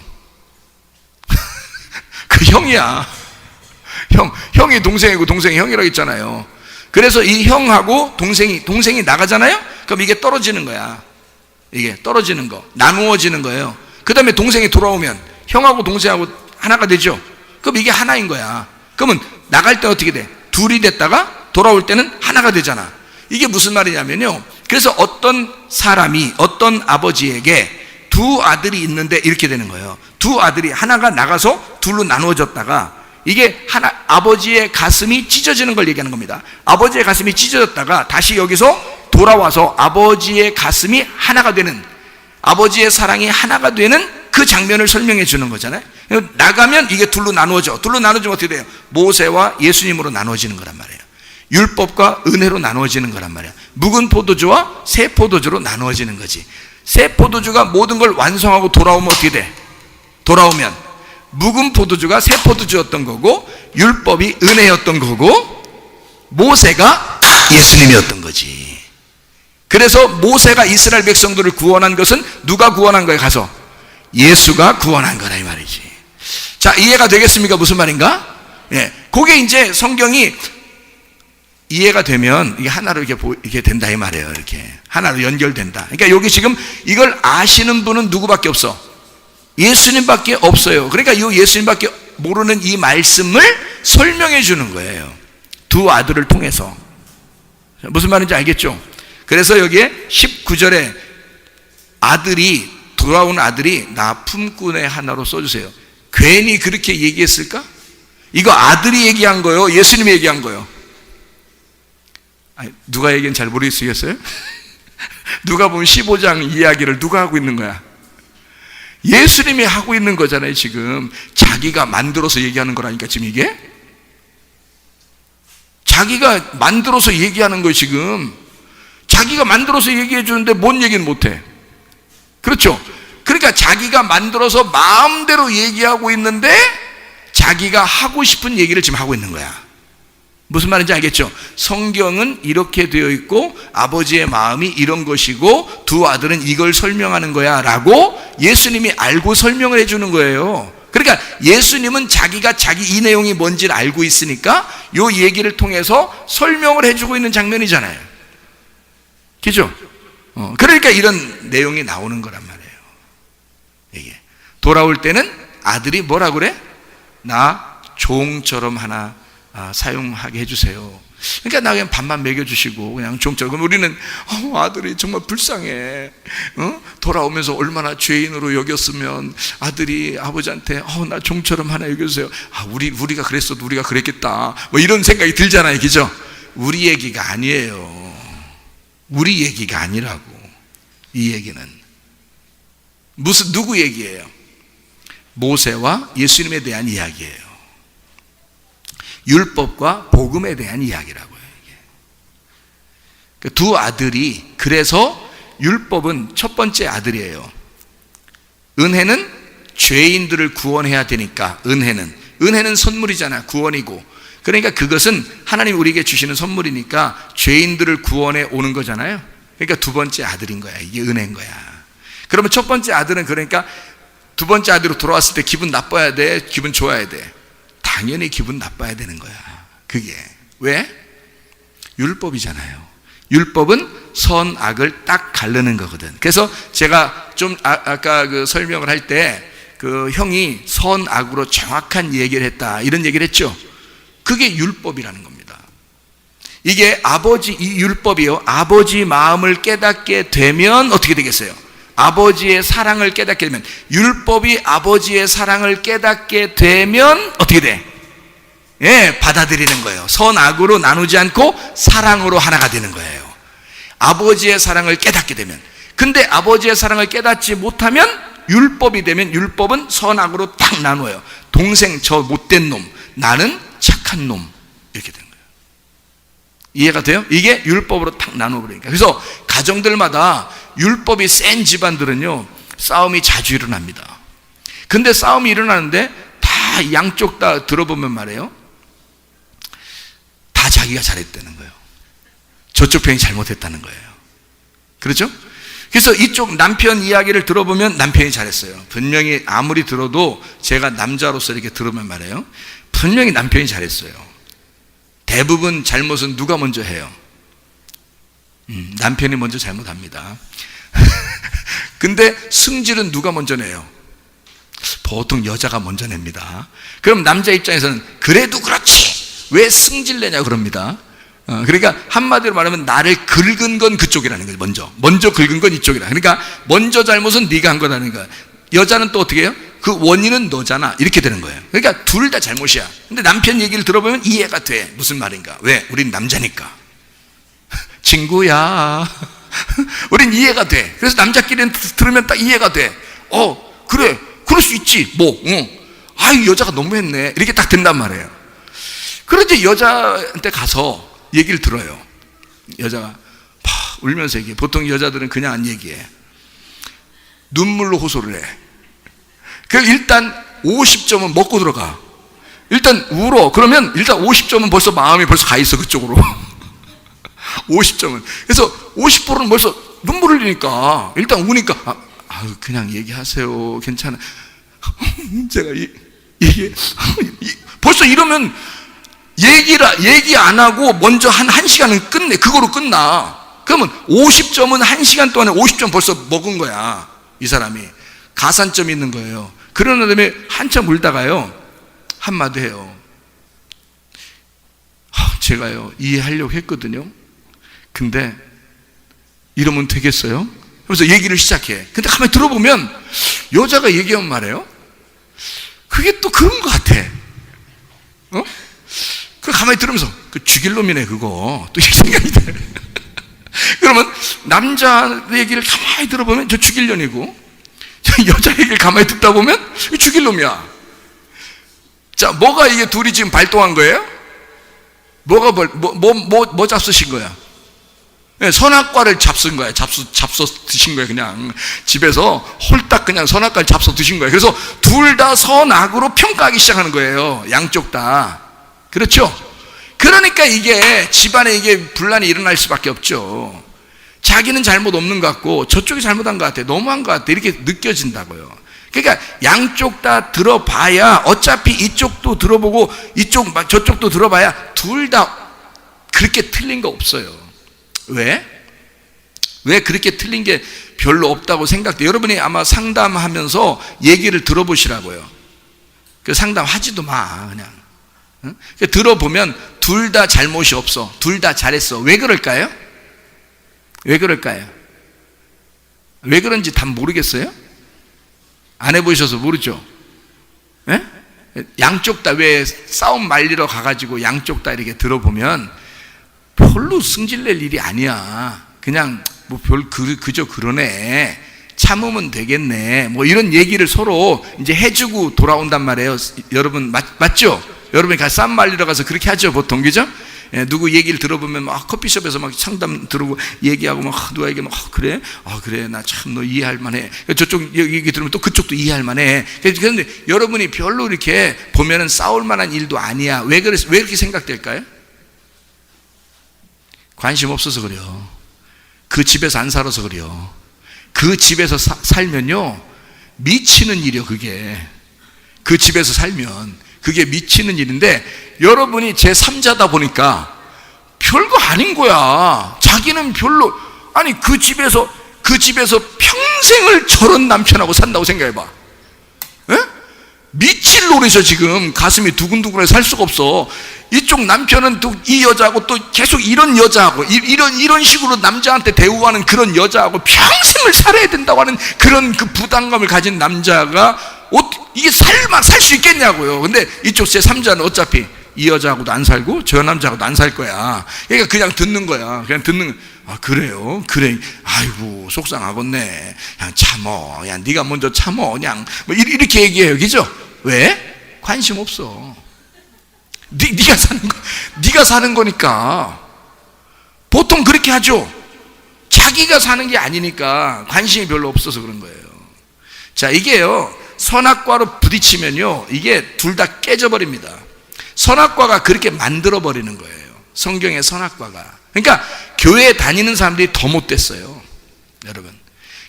그 형이야. 형이 동생이고 동생이 형이라고 했잖아요. 그래서 이 형하고 동생이 나가잖아요? 그럼 이게 떨어지는 거야. 이게 떨어지는 거. 나누어지는 거예요. 그 다음에 동생이 돌아오면 형하고 동생하고 하나가 되죠? 그럼 이게 하나인 거야. 그러면 나갈 때 어떻게 돼? 둘이 됐다가 돌아올 때는 하나가 되잖아. 이게 무슨 말이냐면요. 그래서 어떤 사람이 어떤 아버지에게 두 아들이 있는데 이렇게 되는 거예요. 두 아들이 하나가 나가서 둘로 나누어졌다가 이게 하나, 아버지의 가슴이 찢어지는 걸 얘기하는 겁니다. 아버지의 가슴이 찢어졌다가 다시 여기서 돌아와서 아버지의 가슴이 하나가 되는, 아버지의 사랑이 하나가 되는 그 장면을 설명해 주는 거잖아요. 나가면 이게 둘로 나누어져. 둘로 나누어지면 어떻게 돼요? 모세와 예수님으로 나누어지는 거란 말이에요. 율법과 은혜로 나누어지는 거란 말이에요. 묵은 포도주와 새 포도주로 나누어지는 거지. 새 포도주가 모든 걸 완성하고 돌아오면 어떻게 돼? 돌아오면 묵은 포도주가 새 포도주였던 거고 율법이 은혜였던 거고 모세가 예수님이었던 거지. 그래서 모세가 이스라엘 백성들을 구원한 것은 누가 구원한 거예요? 가서 예수가 구원한 거라 이 말이지. 자, 이해가 되겠습니까? 무슨 말인가? 예, 그게 이제 성경이 이해가 되면 이게 하나로 이렇게 된다 이 말이에요. 이렇게 하나로 연결된다. 그러니까 여기 지금 이걸 아시는 분은 누구밖에 없어? 예수님밖에 없어요. 그러니까 이 예수님밖에 모르는 이 말씀을 설명해 주는 거예요. 두 아들을 통해서. 무슨 말인지 알겠죠? 그래서 여기에 19절에 돌아온 아들이 나 품꾼의 하나로 써주세요. 괜히 그렇게 얘기했을까? 이거 아들이 얘기한 거요? 예수님이 얘기한 거요? 아니, 누가 얘기했는지 잘 모르겠어요? 누가 보면 15장 이야기를 누가 하고 있는 거야? 예수님이 하고 있는 거잖아요. 지금 자기가 만들어서 얘기하는 거라니까. 지금 이게 자기가 만들어서 얘기하는 거예요. 지금 자기가 만들어서 얘기해 주는데 뭔 얘기는 못해. 그렇죠? 그러니까 자기가 만들어서 마음대로 얘기하고 있는데 자기가 하고 싶은 얘기를 지금 하고 있는 거야. 무슨 말인지 알겠죠? 성경은 이렇게 되어 있고 아버지의 마음이 이런 것이고 두 아들은 이걸 설명하는 거야 라고 예수님이 알고 설명을 해주는 거예요. 그러니까 예수님은 자기가 이 내용이 뭔지를 알고 있으니까 이 얘기를 통해서 설명을 해주고 있는 장면이잖아요. 그죠? 그러니까 이런 내용이 나오는 거란 말이에요. 이게 돌아올 때는 아들이 뭐라 그래? 나 종처럼 하나 사용하게 해주세요. 그러니까 나 그냥 밥만 먹여주시고 그냥 종처럼. 그럼 우리는 아들이 정말 불쌍해. 돌아오면서 얼마나 죄인으로 여겼으면 아들이 아버지한테 나 종처럼 하나 여겨주세요. 우리가 그랬어도 우리가 그랬겠다. 뭐 이런 생각이 들잖아요. 그죠? 우리 얘기가 아니에요. 우리 얘기가 아니라고. 이 얘기는 누구 얘기예요? 모세와 예수님에 대한 이야기예요. 율법과 복음에 대한 이야기라고요. 이게. 두 아들이, 그래서 율법은 첫 번째 아들이에요. 은혜는 죄인들을 구원해야 되니까. 은혜는 선물이잖아. 구원이고. 그러니까 그것은 하나님 우리에게 주시는 선물이니까 죄인들을 구원해 오는 거잖아요. 그러니까 두 번째 아들인 거야. 이게 은혜인 거야. 그러면 첫 번째 아들은, 그러니까 두 번째 아들로 돌아왔을 때 기분 나빠야 돼? 기분 좋아야 돼? 당연히 기분 나빠야 되는 거야. 그게 왜? 율법이잖아요. 율법은 선악을 딱 가르는 거거든. 그래서 제가 좀 아까 그 설명을 할 때 그 형이 선악으로 정확한 얘기를 했다, 이런 얘기를 했죠. 그게 율법이라는 겁니다. 이게 이 율법이요, 아버지 마음을 깨닫게 되면 어떻게 되겠어요? 아버지의 사랑을 깨닫게 되면, 율법이 아버지의 사랑을 깨닫게 되면 어떻게 돼? 예, 받아들이는 거예요. 선악으로 나누지 않고 사랑으로 하나가 되는 거예요. 아버지의 사랑을 깨닫게 되면. 근데 아버지의 사랑을 깨닫지 못하면, 율법이 되면 율법은 선악으로 딱 나눠요. 동생 저 못된 놈, 나는 착한 놈, 이렇게 되는 거예요. 이해가 돼요? 이게 율법으로 딱 나눠버리니까. 그래서 가정들마다 율법이 센 집안들은요, 싸움이 자주 일어납니다. 근데 싸움이 일어나는데 다 양쪽 다 들어보면 말이에요, 다 자기가 잘했다는 거예요. 저쪽 편이 잘못했다는 거예요. 그렇죠? 그래서 이쪽 남편 이야기를 들어보면 남편이 잘했어요. 분명히 아무리 들어도 제가 남자로서 이렇게 들으면 말이에요, 분명히 남편이 잘했어요. 대부분 잘못은 누가 먼저 해요? 남편이 먼저 잘못합니다. 근데 승질은 누가 먼저 내요? 보통 여자가 먼저 냅니다. 그럼 남자 입장에서는 그래도 그렇지, 왜 승질 내냐 그럽니다. 그러니까 한마디로 말하면 나를 긁은 건 그쪽이라는 거죠. 먼저 긁은 건 이쪽이라. 그러니까 먼저 잘못은 네가 한 거라는 거야. 여자는 또 어떻게 해요? 그 원인은 너잖아, 이렇게 되는 거예요. 그러니까 둘 다 잘못이야. 근데 남편 얘기를 들어보면 이해가 돼. 무슨 말인가? 왜? 우린 남자니까. 친구야, 우린 이해가 돼. 그래서 남자끼리는 들으면 딱 이해가 돼. 그래, 그럴 수 있지. 아유, 여자가 너무했네, 이렇게 딱 된단 말이에요. 그런데 여자한테 가서 얘기를 들어요. 여자가 울면서 얘기해. 보통 여자들은 그냥 안 얘기해. 눈물로 호소를 해. 그래서 일단 50점은 먹고 들어가. 일단 울어. 그러면 일단 50점은 벌써 마음이 벌써 가 있어, 그쪽으로. 50점은. 그래서 50%는 벌써 눈물 흘리니까, 일단 우니까, 그냥 얘기하세요, 괜찮아. 제가 이게 벌써 이러면 얘기 안 하고 먼저 한 1시간은 끝내. 그거로 끝나. 그러면 50점은 1시간 동안에 50점 벌써 먹은 거야, 이 사람이. 가산점이 있는 거예요. 그러는 다음에 한참 울다가요, 한마디 해요. 제가요, 이해하려고 했거든요. 근데 이러면 되겠어요? 그래서 얘기를 시작해. 근데 가만히 들어보면 여자가 얘기하면 말해요, 그게 또 그런 것 같아. 그 가만히 들으면서 그 죽일 놈이네 그거, 또 이 생각이 돼. 그러면 남자 얘기를 가만히 들어보면 저 죽일 년이고, 여자 얘기를 가만히 듣다 보면 죽일 놈이야. 자, 뭐가 이게 둘이 지금 발동한 거예요? 뭐가 뭐 잡수신 거야? 네, 선악과를 잡순 거야. 잡숴 드신 거야. 그냥 집에서 홀딱 그냥 선악과를 잡숴 드신 거예요. 그래서 둘 다 선악으로 평가하기 시작하는 거예요, 양쪽 다. 그렇죠? 그러니까 이게 집안에 이게 분란이 일어날 수밖에 없죠. 자기는 잘못 없는 것 같고 저쪽이 잘못한 것 같아, 너무한 것 같아, 이렇게 느껴진다고요. 그러니까 양쪽 다 들어봐야, 어차피 이쪽도 들어보고 저쪽도 들어봐야 둘 다 그렇게 틀린 거 없어요. 왜 그렇게 틀린 게 별로 없다고 생각돼요? 여러분이 아마 상담하면서 얘기를 들어보시라고요. 그 상담하지도 마, 그냥. 들어보면 둘 다 잘못이 없어. 둘 다 잘했어. 왜 그럴까요? 왜 그런지 답 모르겠어요? 안 해보셔서 모르죠? 예? 양쪽 다 왜 싸움 말리러 가가지고 양쪽 다 이렇게 들어보면 별로 승질낼 일이 아니야. 그냥 그저 그러네, 참으면 되겠네, 뭐 이런 얘기를 서로 이제 해주고 돌아온단 말이에요. 여러분 맞죠? 여러분이 싸움 말리러 가서 그렇게 하죠, 보통. 그죠? 누구 얘기를 들어보면 막 커피숍에서 막 상담 들어보고 얘기하고 막 누가에게 막 그래? 그래 나 참 너 이해할 만해. 저쪽 얘기 들으면 또 그쪽도 이해할 만해. 그런데 여러분이 별로 이렇게 보면은 싸울 만한 일도 아니야. 왜 이렇게 생각될까요? 관심 없어서 그래요. 그 집에서 안 살아서 그래요. 그 집에서 살면요 미치는 일이요. 그게 그 집에서 살면 그게 미치는 일인데, 여러분이 제3자다 보니까 별거 아닌 거야. 자기는 별로, 아니 그 집에서 평생을 저런 남편하고 산다고 생각해봐. 에? 미칠 노릇이죠. 지금 가슴이 두근두근해 살 수가 없어. 이쪽 남편은 또 이 여자하고 또 계속 이런 여자하고 이런 식으로 남자한테 대우하는 그런 여자하고 평생을 살아야 된다고 하는 그런 그 부담감을 가진 남자가 이게 살 수 있겠냐고요. 근데 이쪽 제3자는 어차피 이 여자하고도 안 살고 저 남자하고도 안 살 거야. 그러니까 그냥 듣는 거야. 그냥 듣는. 그래요? 그래. 아이고 속상하겠네. 그냥 참어. 야 네가 먼저 참어. 그냥 뭐 이렇게 얘기해요. 그죠? 왜? 관심 없어. 네가 사는 거니까. 보통 그렇게 하죠. 자기가 사는 게 아니니까 관심이 별로 없어서 그런 거예요. 자, 이게요 선악과로 부딪히면요 이게 둘 다 깨져버립니다. 선악과가 그렇게 만들어 버리는 거예요. 성경의 선악과가. 그러니까 교회에 다니는 사람들이 더 못됐어요. 여러분,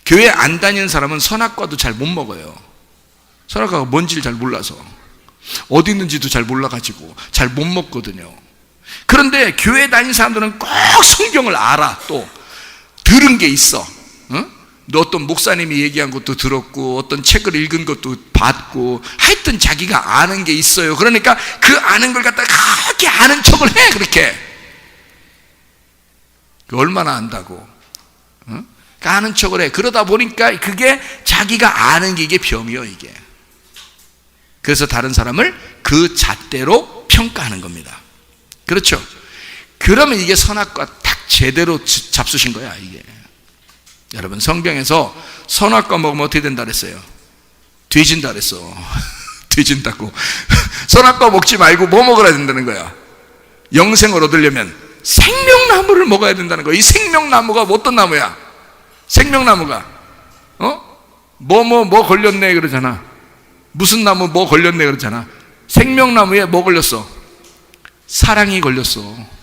교회 안 다니는 사람은 선악과도 잘 못 먹어요. 선악과가 뭔지를 잘 몰라서, 어디 있는지도 잘 몰라가지고 잘 못 먹거든요. 그런데 교회 다니는 사람들은 꼭 성경을 알아. 또 들은 게 있어. 어떤 목사님이 얘기한 것도 들었고 어떤 책을 읽은 것도 봤고, 하여튼 자기가 아는 게 있어요. 그러니까 그 아는 걸 갖다가 그렇게 아는 척을 해. 그렇게 얼마나 안다고. 아는 척을 해. 그러다 보니까 그게 자기가 아는 게 이게 병이요 이게. 그래서 다른 사람을 그 잣대로 평가하는 겁니다. 그렇죠? 그러면 이게 선악과 딱 제대로 잡수신 거야 이게. 여러분, 성경에서 선악과 먹으면 어떻게 된다 그랬어요? 뒤진다 그랬어. 뒤진다고. 선악과 먹지 말고 뭐 먹어야 된다는 거야? 영생을 얻으려면 생명나무를 먹어야 된다는 거야. 이 생명나무가 어떤 나무야? 생명나무가 뭐 걸렸네 그러잖아. 무슨 나무 뭐 걸렸네 그러잖아. 생명나무에 뭐 걸렸어? 사랑이 걸렸어.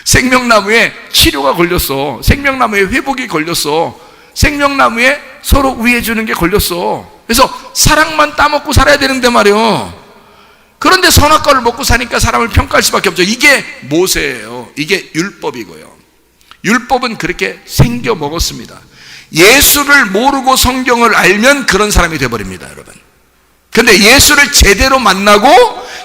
생명나무에 치료가 걸렸어. 생명나무에 회복이 걸렸어. 생명나무에 서로 위해주는 게 걸렸어. 그래서 사랑만 따먹고 살아야 되는데 말이요. 그런데 선악과를 먹고 사니까 사람을 평가할 수밖에 없죠. 이게 모세예요. 이게 율법이고요. 율법은 그렇게 생겨 먹었습니다. 예수를 모르고 성경을 알면 그런 사람이 되어버립니다, 여러분. 근데 예수를 제대로 만나고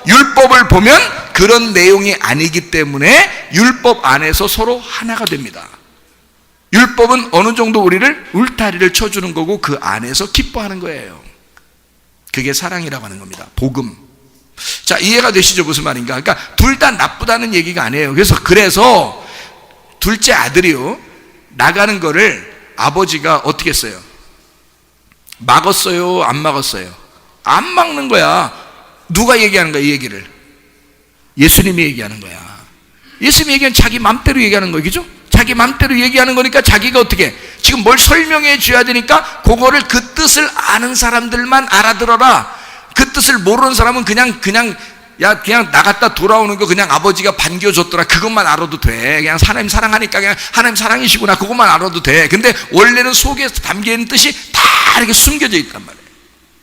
율법을 보면 그런 내용이 아니기 때문에 율법 안에서 서로 하나가 됩니다. 율법은 어느 정도 우리를 울타리를 쳐주는 거고 그 안에서 기뻐하는 거예요. 그게 사랑이라고 하는 겁니다. 복음. 자, 이해가 되시죠? 무슨 말인가? 그러니까 둘 다 나쁘다는 얘기가 아니에요. 그래서 둘째 아들이요 나가는 거를 아버지가 어떻게 했어요? 막았어요? 안 막았어요? 안 막는 거야. 누가 얘기하는 거야 이 얘기를? 예수님이 얘기하는 거야. 예수님이 얘기하는 자기 맘대로 얘기하는 거예요. 그죠? 자기 맘대로 얘기하는 거니까 자기가 어떻게 지금 뭘 설명해 줘야 되니까 그거를 그 뜻을 아는 사람들만 알아들어라. 그 뜻을 모르는 사람은 그냥 나갔다 돌아오는 거 그냥 아버지가 반겨줬더라. 그것만 알아도 돼. 그냥 하나님 사랑하니까 그냥 하나님 사랑이시구나. 그것만 알아도 돼. 근데 원래는 속에 담겨있는 뜻이 다 이렇게 숨겨져 있단 말이에요.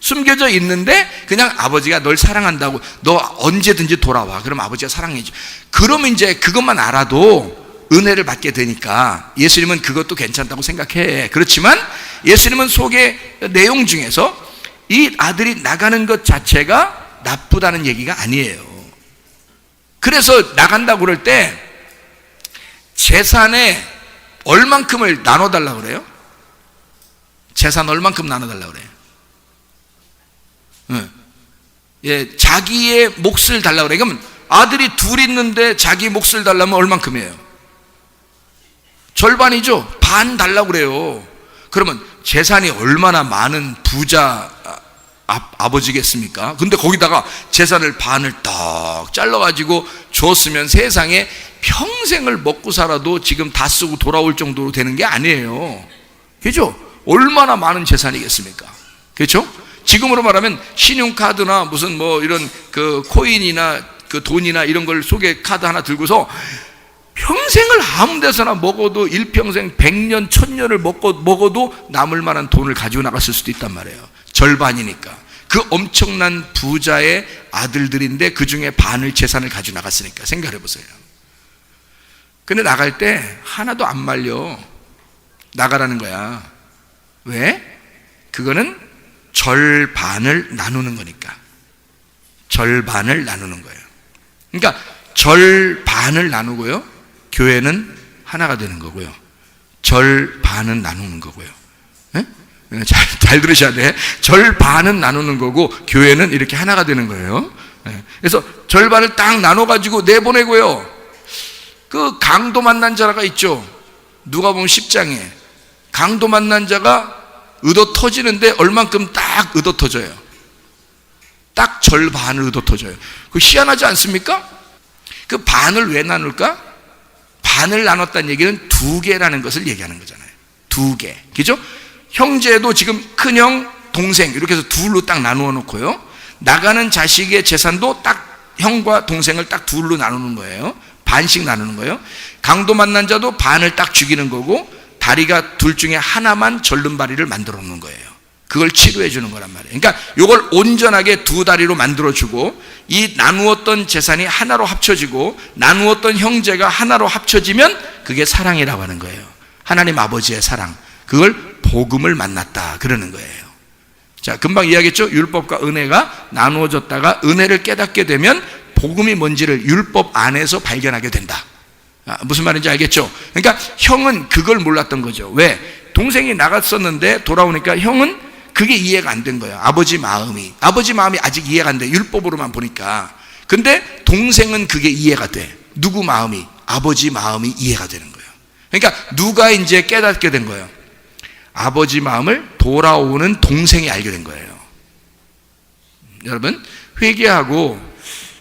숨겨져 있는데 그냥 아버지가 널 사랑한다고, 너 언제든지 돌아와. 그럼 아버지가 사랑해줘. 그러면 이제 그것만 알아도 은혜를 받게 되니까 예수님은 그것도 괜찮다고 생각해. 그렇지만 예수님은 속의 내용 중에서 이 아들이 나가는 것 자체가 나쁘다는 얘기가 아니에요. 그래서 나간다고 그럴 때 재산의 얼만큼을 나눠달라고 그래요? 재산 얼만큼 나눠달라고 그래요? 예, 자기의 몫을 달라고 그래. 그러면 아들이 둘 있는데 자기 몫을 달라면 얼만큼이에요? 절반이죠. 반 달라고 그래요. 그러면 재산이 얼마나 많은 부자 아버지겠습니까? 근데 거기다가 재산을 반을 딱 잘라가지고 줬으면 세상에 평생을 먹고 살아도 지금 다 쓰고 돌아올 정도로 되는 게 아니에요. 그죠? 얼마나 많은 재산이겠습니까? 그렇죠? 지금으로 말하면 신용카드나 무슨 뭐 이런 그 코인이나 그 돈이나 이런 걸 속에 카드 하나 들고서 평생을 아무 데서나 먹어도 일평생 100년, 1000년을 먹어도 남을 만한 돈을 가지고 나갔을 수도 있단 말이에요. 절반이니까. 그 엄청난 부자의 아들들인데 그 중에 반을 재산을 가지고 나갔으니까 생각해 보세요. 근데 나갈 때 하나도 안 말려. 나가라는 거야. 왜? 그거는 절반을 나누는 거니까. 절반을 나누는 거예요. 그러니까 절반을 나누고요, 교회는 하나가 되는 거고요, 절반은 나누는 거고요. 네? 잘 들으셔야 돼. 절반은 나누는 거고 교회는 이렇게 하나가 되는 거예요. 네. 그래서 절반을 딱 나눠가지고 내보내고요. 그 강도 만난 자가 있죠. 누가 보면 10장에 강도 만난 자가 얻어 터지는데 얼만큼 딱 얻어 터져요. 딱 절반을 얻어 터져요. 그 희한하지 않습니까? 그 반을 왜 나눌까? 반을 나눴다는 얘기는 2개라는 것을 얘기하는 거잖아요. 2개. 그죠? 형제도 지금 큰형, 동생 이렇게 해서 둘로 딱 나누어 놓고요, 나가는 자식의 재산도 딱 형과 동생을 딱 둘로 나누는 거예요. 반씩 나누는 거예요. 강도 만난 자도 반을 딱 죽이는 거고, 다리가 둘 중에 하나만 절름발이를 만들어 놓는 거예요. 그걸 치료해 주는 거란 말이에요. 그러니까 이걸 온전하게 2다리로 만들어 주고, 이 나누었던 재산이 하나로 합쳐지고 나누었던 형제가 하나로 합쳐지면 그게 사랑이라고 하는 거예요. 하나님 아버지의 사랑. 그걸 복음을 만났다 그러는 거예요. 자, 금방 이야기했죠? 율법과 은혜가 나누어졌다가 은혜를 깨닫게 되면 복음이 뭔지를 율법 안에서 발견하게 된다. 무슨 말인지 알겠죠? 그러니까 형은 그걸 몰랐던 거죠. 왜? 동생이 나갔었는데 돌아오니까 형은 그게 이해가 안 된 거예요. 아버지 마음이 아직 이해가 안 돼. 율법으로만 보니까. 근데 동생은 그게 이해가 돼. 누구 마음이? 아버지 마음이 이해가 되는 거예요. 그러니까 누가 이제 깨닫게 된 거예요? 아버지 마음을 돌아오는 동생이 알게 된 거예요. 여러분, 회개하고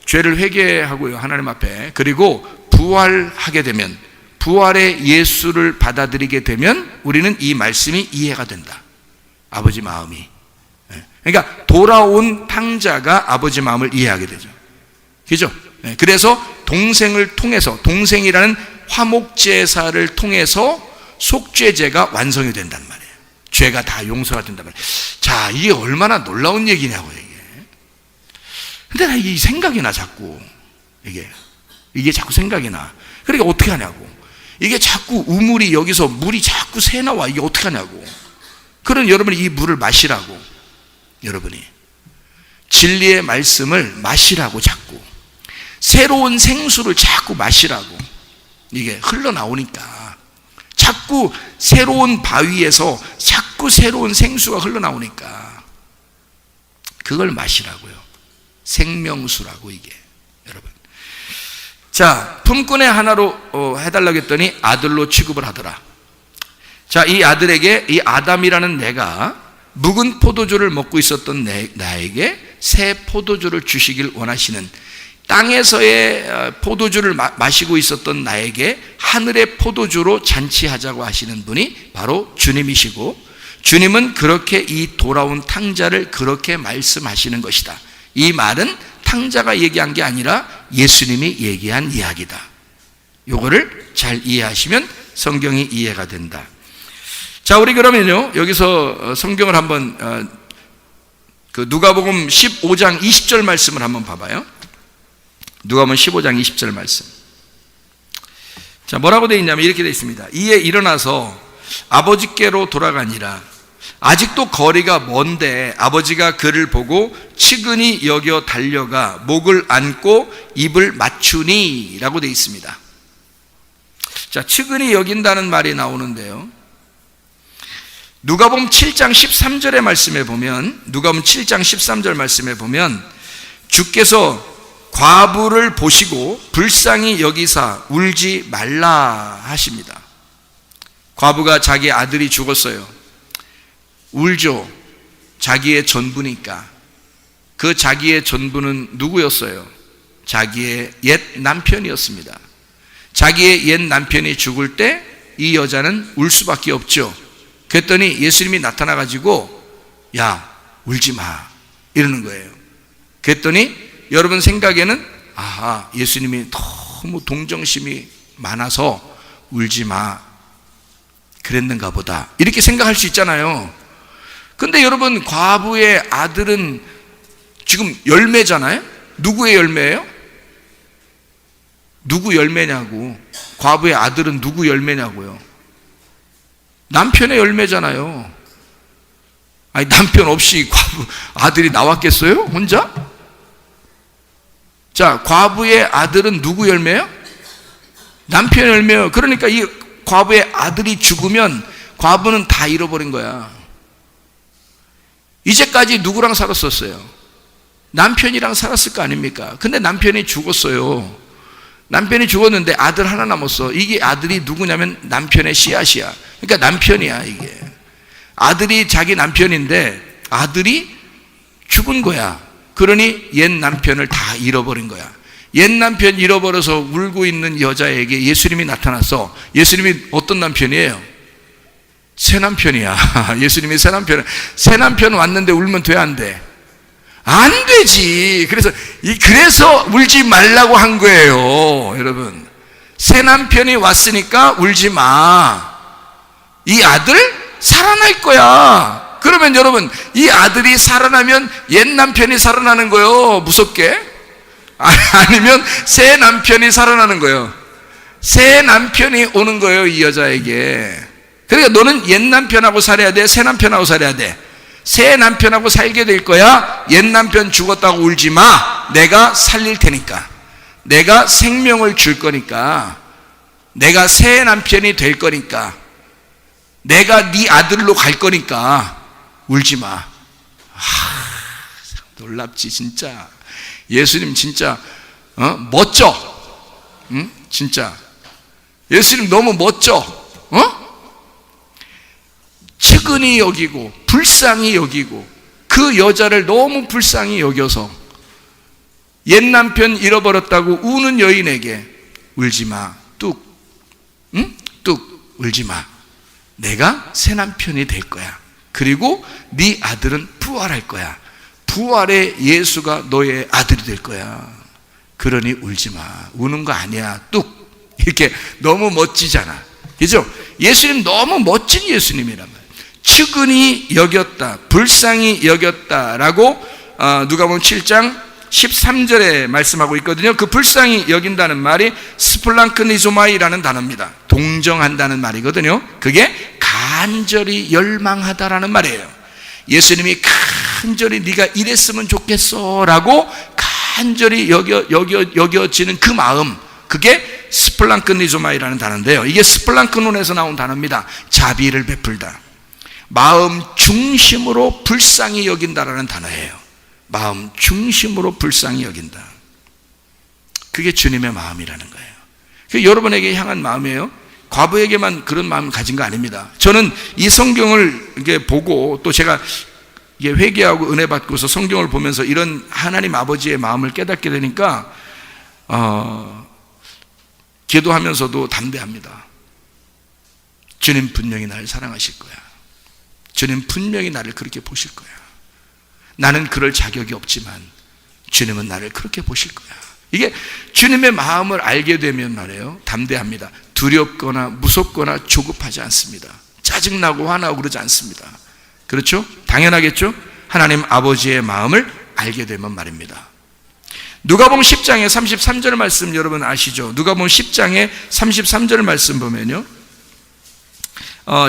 죄를 회개하고요, 하나님 앞에. 그리고 부활하게 되면, 부활의 예수를 받아들이게 되면 우리는 이 말씀이 이해가 된다. 아버지 마음이. 그러니까 돌아온 탕자가 아버지 마음을 이해하게 되죠. 그죠? 그래서 동생을 통해서, 동생이라는 화목제사를 통해서 속죄제가 완성이 된단 말이에요. 죄가 다 용서가 된단 말이에요. 자, 이게 얼마나 놀라운 얘기냐고, 이게. 근데 나 이게 생각이 나, 자꾸. 이게 자꾸 생각이 나. 그러니까 어떻게 하냐고. 이게 자꾸 우물이 여기서 물이 자꾸 새 나와. 이게 어떻게 하냐고. 그럼 여러분이 이 물을 마시라고. 여러분이 진리의 말씀을 마시라고. 자꾸 새로운 생수를 자꾸 마시라고. 이게 흘러나오니까, 자꾸 새로운 바위에서 자꾸 새로운 생수가 흘러나오니까 그걸 마시라고요. 생명수라고, 이게. 여러분, 자, 품꾼의 하나로 해달라고 했더니 아들로 취급을 하더라. 자, 이 아들에게, 이 아담이라는 내가 묵은 포도주를 먹고 있었던 나에게 새 포도주를 주시길 원하시는, 땅에서의 포도주를 마시고 있었던 나에게 하늘의 포도주로 잔치하자고 하시는 분이 바로 주님이시고, 주님은 그렇게 이 돌아온 탕자를 그렇게 말씀하시는 것이다. 이 말은 탕자가 얘기한 게 아니라 예수님이 얘기한 이야기다. 요거를 잘 이해하시면 성경이 이해가 된다. 자, 우리 그러면요, 여기서 성경을 한번 그 누가복음 15장 20절 말씀을 한번 봐봐요. 누가복음 15장 20절 말씀. 자, 뭐라고 되어 있냐면 이렇게 되어 있습니다. 이에 일어나서 아버지께로 돌아가니라. 아직도 거리가 먼데 아버지가 그를 보고 측은히 여겨 달려가 목을 안고 입을 맞추니 라고 되어 있습니다. 자, 측은히 여긴다는 말이 나오는데요, 누가복음 7장 13절의 말씀에 보면, 누가복음 7장 13절 말씀에 보면 주께서 과부를 보시고 불쌍히 여기사 울지 말라 하십니다. 과부가 자기 아들이 죽었어요. 울죠. 자기의 전부니까. 그 자기의 전부는 누구였어요? 자기의 옛 남편이었습니다. 자기의 옛 남편이 죽을 때 이 여자는 울 수밖에 없죠. 그랬더니 예수님이 나타나가지고 야, 울지 마 이러는 거예요. 그랬더니 여러분 생각에는 아하, 예수님이 너무 동정심이 많아서 울지 마 그랬는가 보다 이렇게 생각할 수 있잖아요. 근데 여러분, 과부의 아들은 지금 열매잖아요. 누구의 열매예요? 누구 열매냐고. 과부의 아들은 누구 열매냐고요. 남편의 열매잖아요. 아니, 남편 없이 과부 아들이 나왔겠어요? 혼자? 자, 과부의 아들은 누구 열매예요? 남편의 열매예요. 그러니까 이 과부의 아들이 죽으면 과부는 다 잃어버린 거야. 이제까지 누구랑 살았었어요? 남편이랑 살았을 거 아닙니까? 근데 남편이 죽었어요. 남편이 죽었는데 아들 하나 남았어. 이게 아들이 누구냐면 남편의 씨앗이야. 그러니까 남편이야. 이게 아들이 자기 남편인데 아들이 죽은 거야. 그러니 옛 남편을 다 잃어버린 거야. 옛 남편 잃어버려서 울고 있는 여자에게 예수님이 나타났어. 예수님이 어떤 남편이에요? 새 남편이야. 예수님이 새 남편 왔는데 울면 돼, 안 돼? 안 되지. 그래서 울지 말라고 한 거예요. 여러분, 새 남편이 왔으니까 울지 마. 이 아들 살아날 거야. 그러면 여러분, 이 아들이 살아나면 옛 남편이 살아나는 거예요. 무섭게. 아니면 새 남편이 살아나는 거예요. 새 남편이 오는 거예요, 이 여자에게. 그러니까 너는 옛 남편하고 살아야 돼, 새 남편하고 살아야 돼. 새 남편하고 살게 될 거야. 옛 남편 죽었다고 울지 마. 내가 살릴 테니까. 내가 생명을 줄 거니까. 내가 새 남편이 될 거니까. 내가 네 아들로 갈 거니까 울지 마. 놀랍지 진짜. 예수님 진짜 멋져. 응? 진짜 예수님 너무 멋져. 측은히 여기고 불쌍히 여기고 그 여자를 너무 불쌍히 여겨서 옛 남편 잃어버렸다고 우는 여인에게 울지 마. 뚝 울지 마. 내가 새 남편이 될 거야. 그리고 네 아들은 부활할 거야. 부활의 예수가 너의 아들이 될 거야. 그러니 울지 마. 우는 거 아니야. 뚝. 이렇게 너무 멋지잖아. 그죠? 예수님 너무 멋진 예수님이란 말이에요. 측은히 여겼다, 불쌍히 여겼다라고 누가복음 7장 13절에 말씀하고 있거든요. 그 불쌍히 여긴다는 말이 스플랑크니조마이라는 단어입니다. 동정한다는 말이거든요. 그게 간절히 열망하다라는 말이에요. 예수님이 간절히 네가 이랬으면 좋겠어 라고 간절히 여겨지는 그 마음, 그게 스플랑크니조마이라는 단어인데요. 이게 스플랑크논에서 나온 단어입니다. 자비를 베풀다, 마음 중심으로 불쌍히 여긴다라는 단어예요. 마음 중심으로 불쌍히 여긴다. 그게 주님의 마음이라는 거예요. 그게 여러분에게 향한 마음이에요. 과부에게만 그런 마음 가진 거 아닙니다. 저는 이 성경을 이게 보고 또 제가 이게 회개하고 은혜 받고서 성경을 보면서 이런 하나님 아버지의 마음을 깨닫게 되니까 기도하면서도 담대합니다. 주님 분명히 나를 사랑하실 거야. 주님 분명히 나를 그렇게 보실 거야. 나는 그럴 자격이 없지만 주님은 나를 그렇게 보실 거야. 이게 주님의 마음을 알게 되면 말이에요, 담대합니다. 두렵거나 무섭거나 조급하지 않습니다. 짜증나고 화나고 그러지 않습니다. 그렇죠? 당연하겠죠? 하나님 아버지의 마음을 알게 되면 말입니다. 누가복음 10장의 33절 말씀 여러분 아시죠? 누가복음 10장의 33절 말씀 보면요,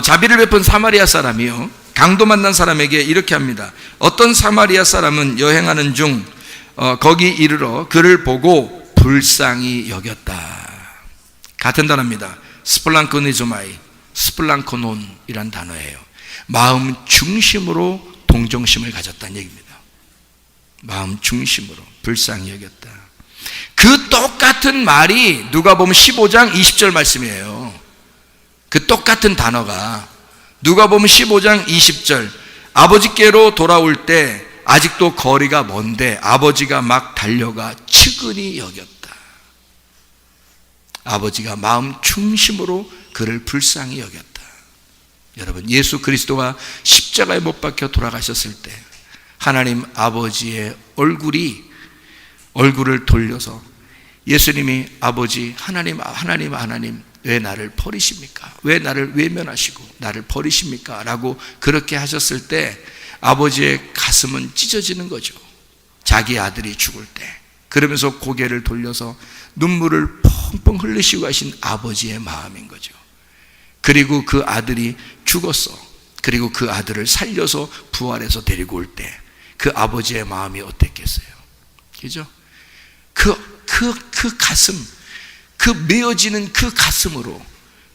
자비를 베푼 사마리아 사람이요, 강도 만난 사람에게 이렇게 합니다. 어떤 사마리아 사람은 여행하는 중 거기 이르러 그를 보고 불쌍히 여겼다. 같은 단어입니다. 스플랑크니조마이, 스플랑크논이란 단어예요. 마음 중심으로 동정심을 가졌다는 얘기입니다. 마음 중심으로 불쌍히 여겼다. 그 똑같은 말이 누가복음 15장 20절 말씀이에요. 그 똑같은 단어가 누가복음 15장 20절, 아버지께로 돌아올 때 아직도 거리가 먼데 아버지가 막 달려가 측은히 여겼다. 아버지가 마음 중심으로 그를 불쌍히 여겼다. 여러분, 예수 그리스도가 십자가에 못 박혀 돌아가셨을 때 하나님 아버지의 얼굴을 돌려서 예수님이 아버지, 하나님 왜 나를 버리십니까? 왜 나를 외면하시고 나를 버리십니까? 라고 그렇게 하셨을 때 아버지의 가슴은 찢어지는 거죠. 자기 아들이 죽을 때. 그러면서 고개를 돌려서 눈물을 펑펑 흘리시고 하신 아버지의 마음인 거죠. 그리고 그 아들이 죽었어. 그리고 그 아들을 살려서 부활해서 데리고 올 때 그 아버지의 마음이 어땠겠어요? 그죠? 그 가슴, 그 메어지는 그 가슴으로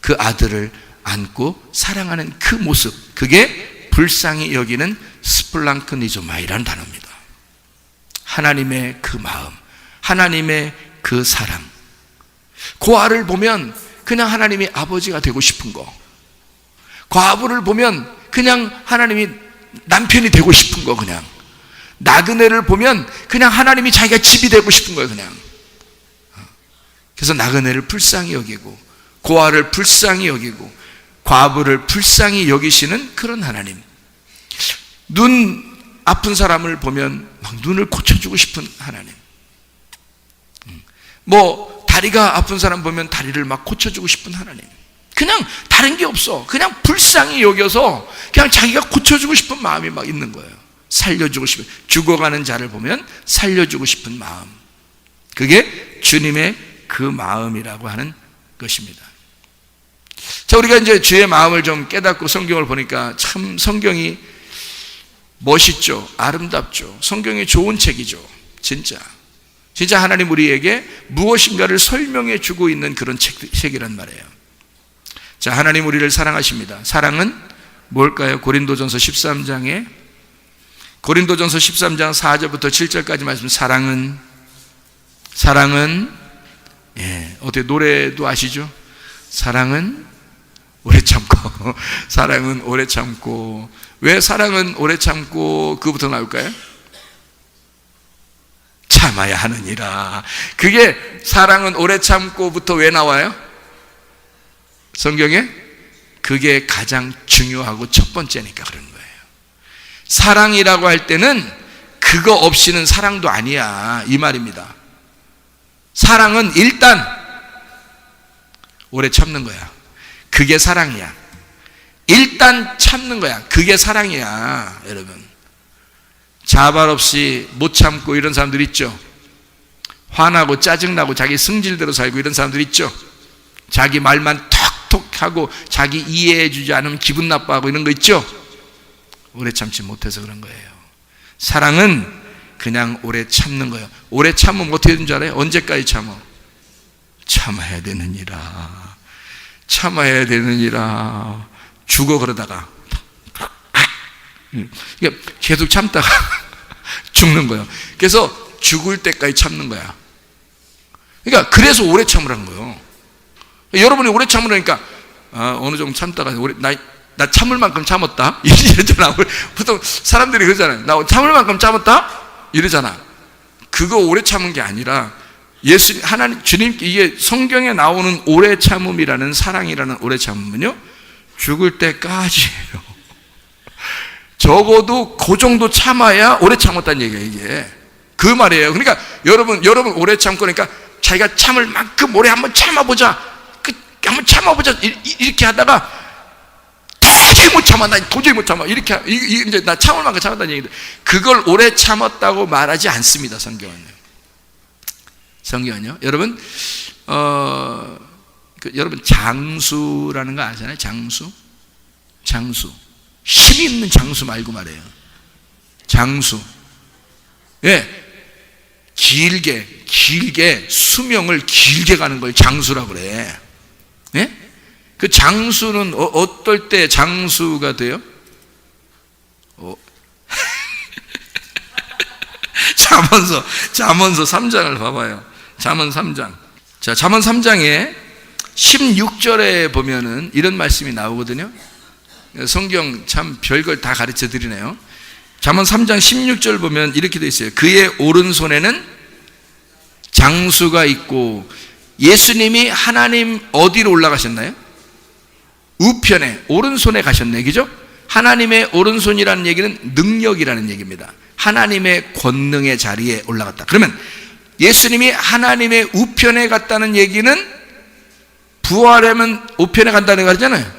그 아들을 안고 사랑하는 그 모습, 그게 불쌍히 여기는 스플랑크니조마이라는 단어입니다. 하나님의 그 마음, 하나님의 그 사랑. 고아를 보면 그냥 하나님이 아버지가 되고 싶은 거, 과부를 보면 그냥 하나님이 남편이 되고 싶은 거, 그냥 나그네를 보면 그냥 하나님이 자기가 집이 되고 싶은 거예요, 그냥. 그래서 나그네를 불쌍히 여기고 고아를 불쌍히 여기고 과부를 불쌍히 여기시는 그런 하나님. 눈 아픈 사람을 보면 막 눈을 고쳐주고 싶은 하나님. 뭐 다리가 아픈 사람 보면 다리를 막 고쳐주고 싶은 하나님. 그냥 다른 게 없어. 그냥 불쌍히 여겨서 그냥 자기가 고쳐주고 싶은 마음이 막 있는 거예요. 살려주고 싶은, 죽어가는 자를 보면 살려주고 싶은 마음. 그게 주님의 그 마음이라고 하는 것입니다. 자, 우리가 이제 주의 마음을 좀 깨닫고 성경을 보니까 참 성경이 멋있죠. 아름답죠. 성경이 좋은 책이죠. 진짜 하나님 우리에게 무엇인가를 설명해 주고 있는 그런 책이란 말이에요. 자, 하나님 우리를 사랑하십니다. 사랑은 뭘까요? 고린도전서 13장 4절부터 7절까지 말씀. 사랑은 어떻게 노래도 아시죠? 사랑은 오래 참고 사랑은 오래 참고. 왜 사랑은 오래 참고 그부터 나올까요? 참아야 하느니라. 그게 사랑은 오래 참고부터 왜 나와요? 성경에? 그게 가장 중요하고 첫 번째니까 그런 거예요. 사랑이라고 할 때는 그거 없이는 사랑도 아니야, 이 말입니다. 사랑은 일단 오래 참는 거야. 그게 사랑이야. 일단 참는 거야. 그게 사랑이야, 여러분. 자발 없이 못 참고 이런 사람들 있죠. 화나고 짜증나고 자기 승질대로 살고 이런 사람들 있죠. 자기 말만 톡톡 하고 자기 이해해 주지 않으면 기분 나빠하고 이런 거 있죠. 오래 참지 못해서 그런 거예요. 사랑은 그냥 오래 참는 거예요. 오래 참으면 어떻게 되는 줄 알아요? 언제까지 참아? 참아야 되느니라. 참아야 되느니라. 죽어 그러다가 계속 참다가 죽는 거예요. 그래서 죽을 때까지 참는 거야. 그러니까 그래서 오래 참으라는 거예요. 여러분이 오래 참으라니까 어느 정도 참다가 나 참을 만큼 참았다 이러잖아. 보통 사람들이 그러잖아요. 나 참을 만큼 참았다 이러잖아. 그거 오래 참은 게 아니라 하나님 주님께 이게 성경에 나오는 오래 참음이라는 사랑이라는 오래 참음은요, 죽을 때까지예요. 적어도 그 정도 참아야 오래 참았다는 얘기예요. 이게 그 말이에요. 그러니까 여러분 오래 참고, 그러니까 자기가 참을 만큼 오래 한번 참아보자, 한번 참아보자 이렇게 하다가 도저히 못 참아, 나 도저히 못 참아 이렇게 이제 나 참을 만큼 참았다는 얘기인데, 그걸 오래 참았다고 말하지 않습니다. 성경은요. 여러분 여러분 장수라는 거 아시나요? 장수 힘 있는 장수 말고 말이에요. 장수. 길게 수명을 길게 가는 걸 장수라고 그래. 그 장수는 어떨 때 장수가 돼요? 잠언서 3장을 봐봐요. 잠언 3장. 자, 잠언 3장에 16절에 보면은 이런 말씀이 나오거든요. 성경 참 별걸 다 가르쳐 드리네요. 잠언 3장 16절 보면 이렇게 되어 있어요. 그의 오른손에는 장수가 있고. 예수님이 하나님 어디로 올라가셨나요? 우편에, 오른손에 가셨네, 그죠? 하나님의 오른손이라는 얘기는 능력이라는 얘기입니다. 하나님의 권능의 자리에 올라갔다. 그러면 예수님이 하나님의 우편에 갔다는 얘기는 부활하면 우편에 간다는 거 하잖아요.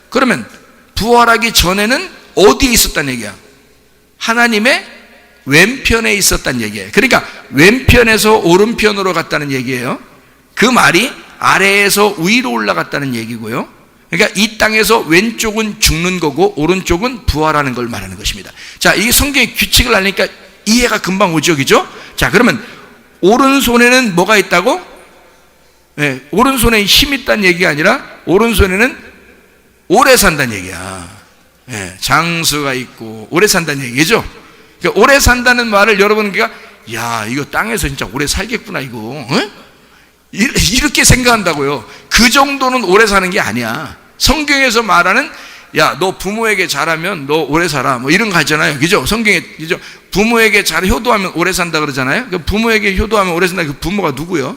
그러면 부활하기 전에는 어디에 있었다는 얘기야? 하나님의 왼편에 있었다는 얘기예요. 그러니까 왼편에서 오른편으로 갔다는 얘기예요. 그 말이 아래에서 위로 올라갔다는 얘기고요. 그러니까 이 땅에서 왼쪽은 죽는 거고 오른쪽은 부활하는 걸 말하는 것입니다. 자, 이 성경의 규칙을 알니까 이해가 금방 오죠, 그죠? 자, 그러면 오른손에는 뭐가 있다고? 네, 오른손에 힘이 있다는 얘기가 아니라 오른손에는 오래 산다는 얘기야. 네, 장수가 있고 오래 산다는 얘기죠. 그러니까 오래 산다는 말을 여러분, 그러니까 야, 이거 땅에서 진짜 오래 살겠구나 이거. 어? 이렇게 생각한다고요. 그 정도는 오래 사는 게 아니야. 성경에서 말하는, 야, 너 부모에게 잘하면 너 오래 살아, 뭐 이런 거 하잖아요, 그죠? 성경에, 그죠? 부모에게 잘 효도하면 오래 산다 그러잖아요. 그 부모에게 효도하면 오래 산다. 그 부모가 누구요?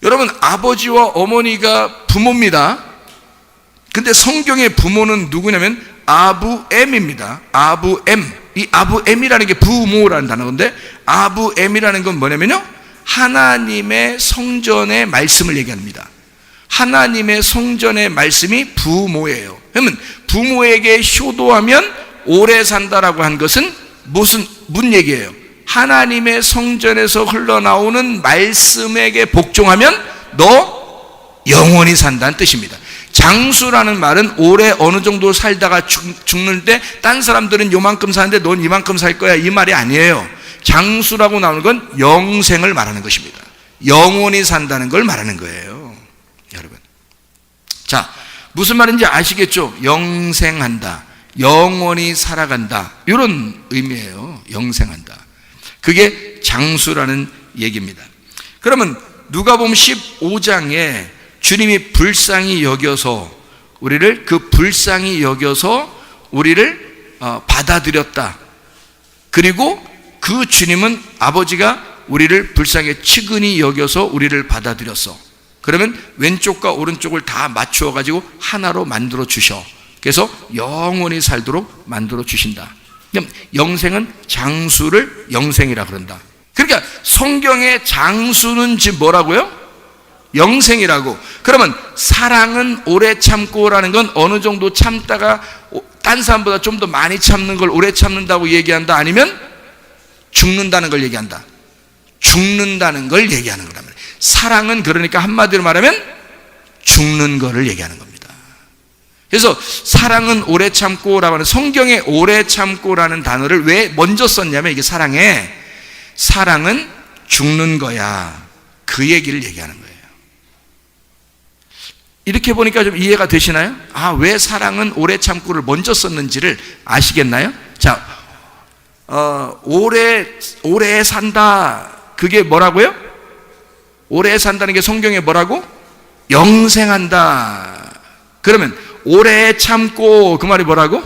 여러분, 아버지와 어머니가 부모입니다. 근데 성경의 부모는 누구냐면 아부엠입니다. 아부엠. 이 아부엠이라는 게 부모라는 단어인데, 아부엠이라는 건 뭐냐면요, 하나님의 성전의 말씀을 얘기합니다. 하나님의 성전의 말씀이 부모예요. 그러면 부모에게 효도하면 오래 산다라고 한 것은 무슨 얘기예요? 하나님의 성전에서 흘러나오는 말씀에게 복종하면 너 영원히 산다는 뜻입니다. 장수라는 말은 오래 어느 정도 살다가 죽는데 딴 사람들은 요만큼 사는데 넌 이만큼 살 거야, 이 말이 아니에요. 장수라고 나오는 건 영생을 말하는 것입니다. 영원히 산다는 걸 말하는 거예요, 여러분. 자, 무슨 말인지 아시겠죠? 영생한다, 영원히 살아간다, 이런 의미예요. 영생한다. 그게 장수라는 얘기입니다. 그러면 누가복음 15장에 주님이 불쌍히 여겨서 우리를, 그 불쌍히 여겨서 우리를 받아들였다. 그리고 그 주님은 아버지가 우리를 불쌍히 측은히 여겨서 우리를 받아들였어. 그러면 왼쪽과 오른쪽을 다 맞추어 가지고 하나로 만들어 주셔. 그래서 영원히 살도록 만들어 주신다. 영생은 장수를 영생이라 그런다. 그러니까 성경의 장수는 지금 뭐라고요? 영생이라고. 그러면 사랑은 오래 참고라는 건 어느 정도 참다가 딴 사람보다 좀 더 많이 참는 걸 오래 참는다고 얘기한다, 아니면 죽는다는 걸 얘기한다? 죽는다는 걸 얘기하는 거란 말이에요. 사랑은 그러니까 한마디로 말하면 죽는 거를 얘기하는 겁니다. 그래서 사랑은 오래 참고라고 하는, 성경에 오래 참고라는 단어를 왜 먼저 썼냐면, 이게 사랑은 죽는 거야, 그 얘기를 얘기하는 거예요. 이렇게 보니까 좀 이해가 되시나요? 아, 왜 사랑은 오래 참고를 먼저 썼는지를 아시겠나요? 자, 오래 산다, 그게 뭐라고요? 오래 산다는 게 성경에 뭐라고? 영생한다. 그러면 오래 참고, 그 말이 뭐라고?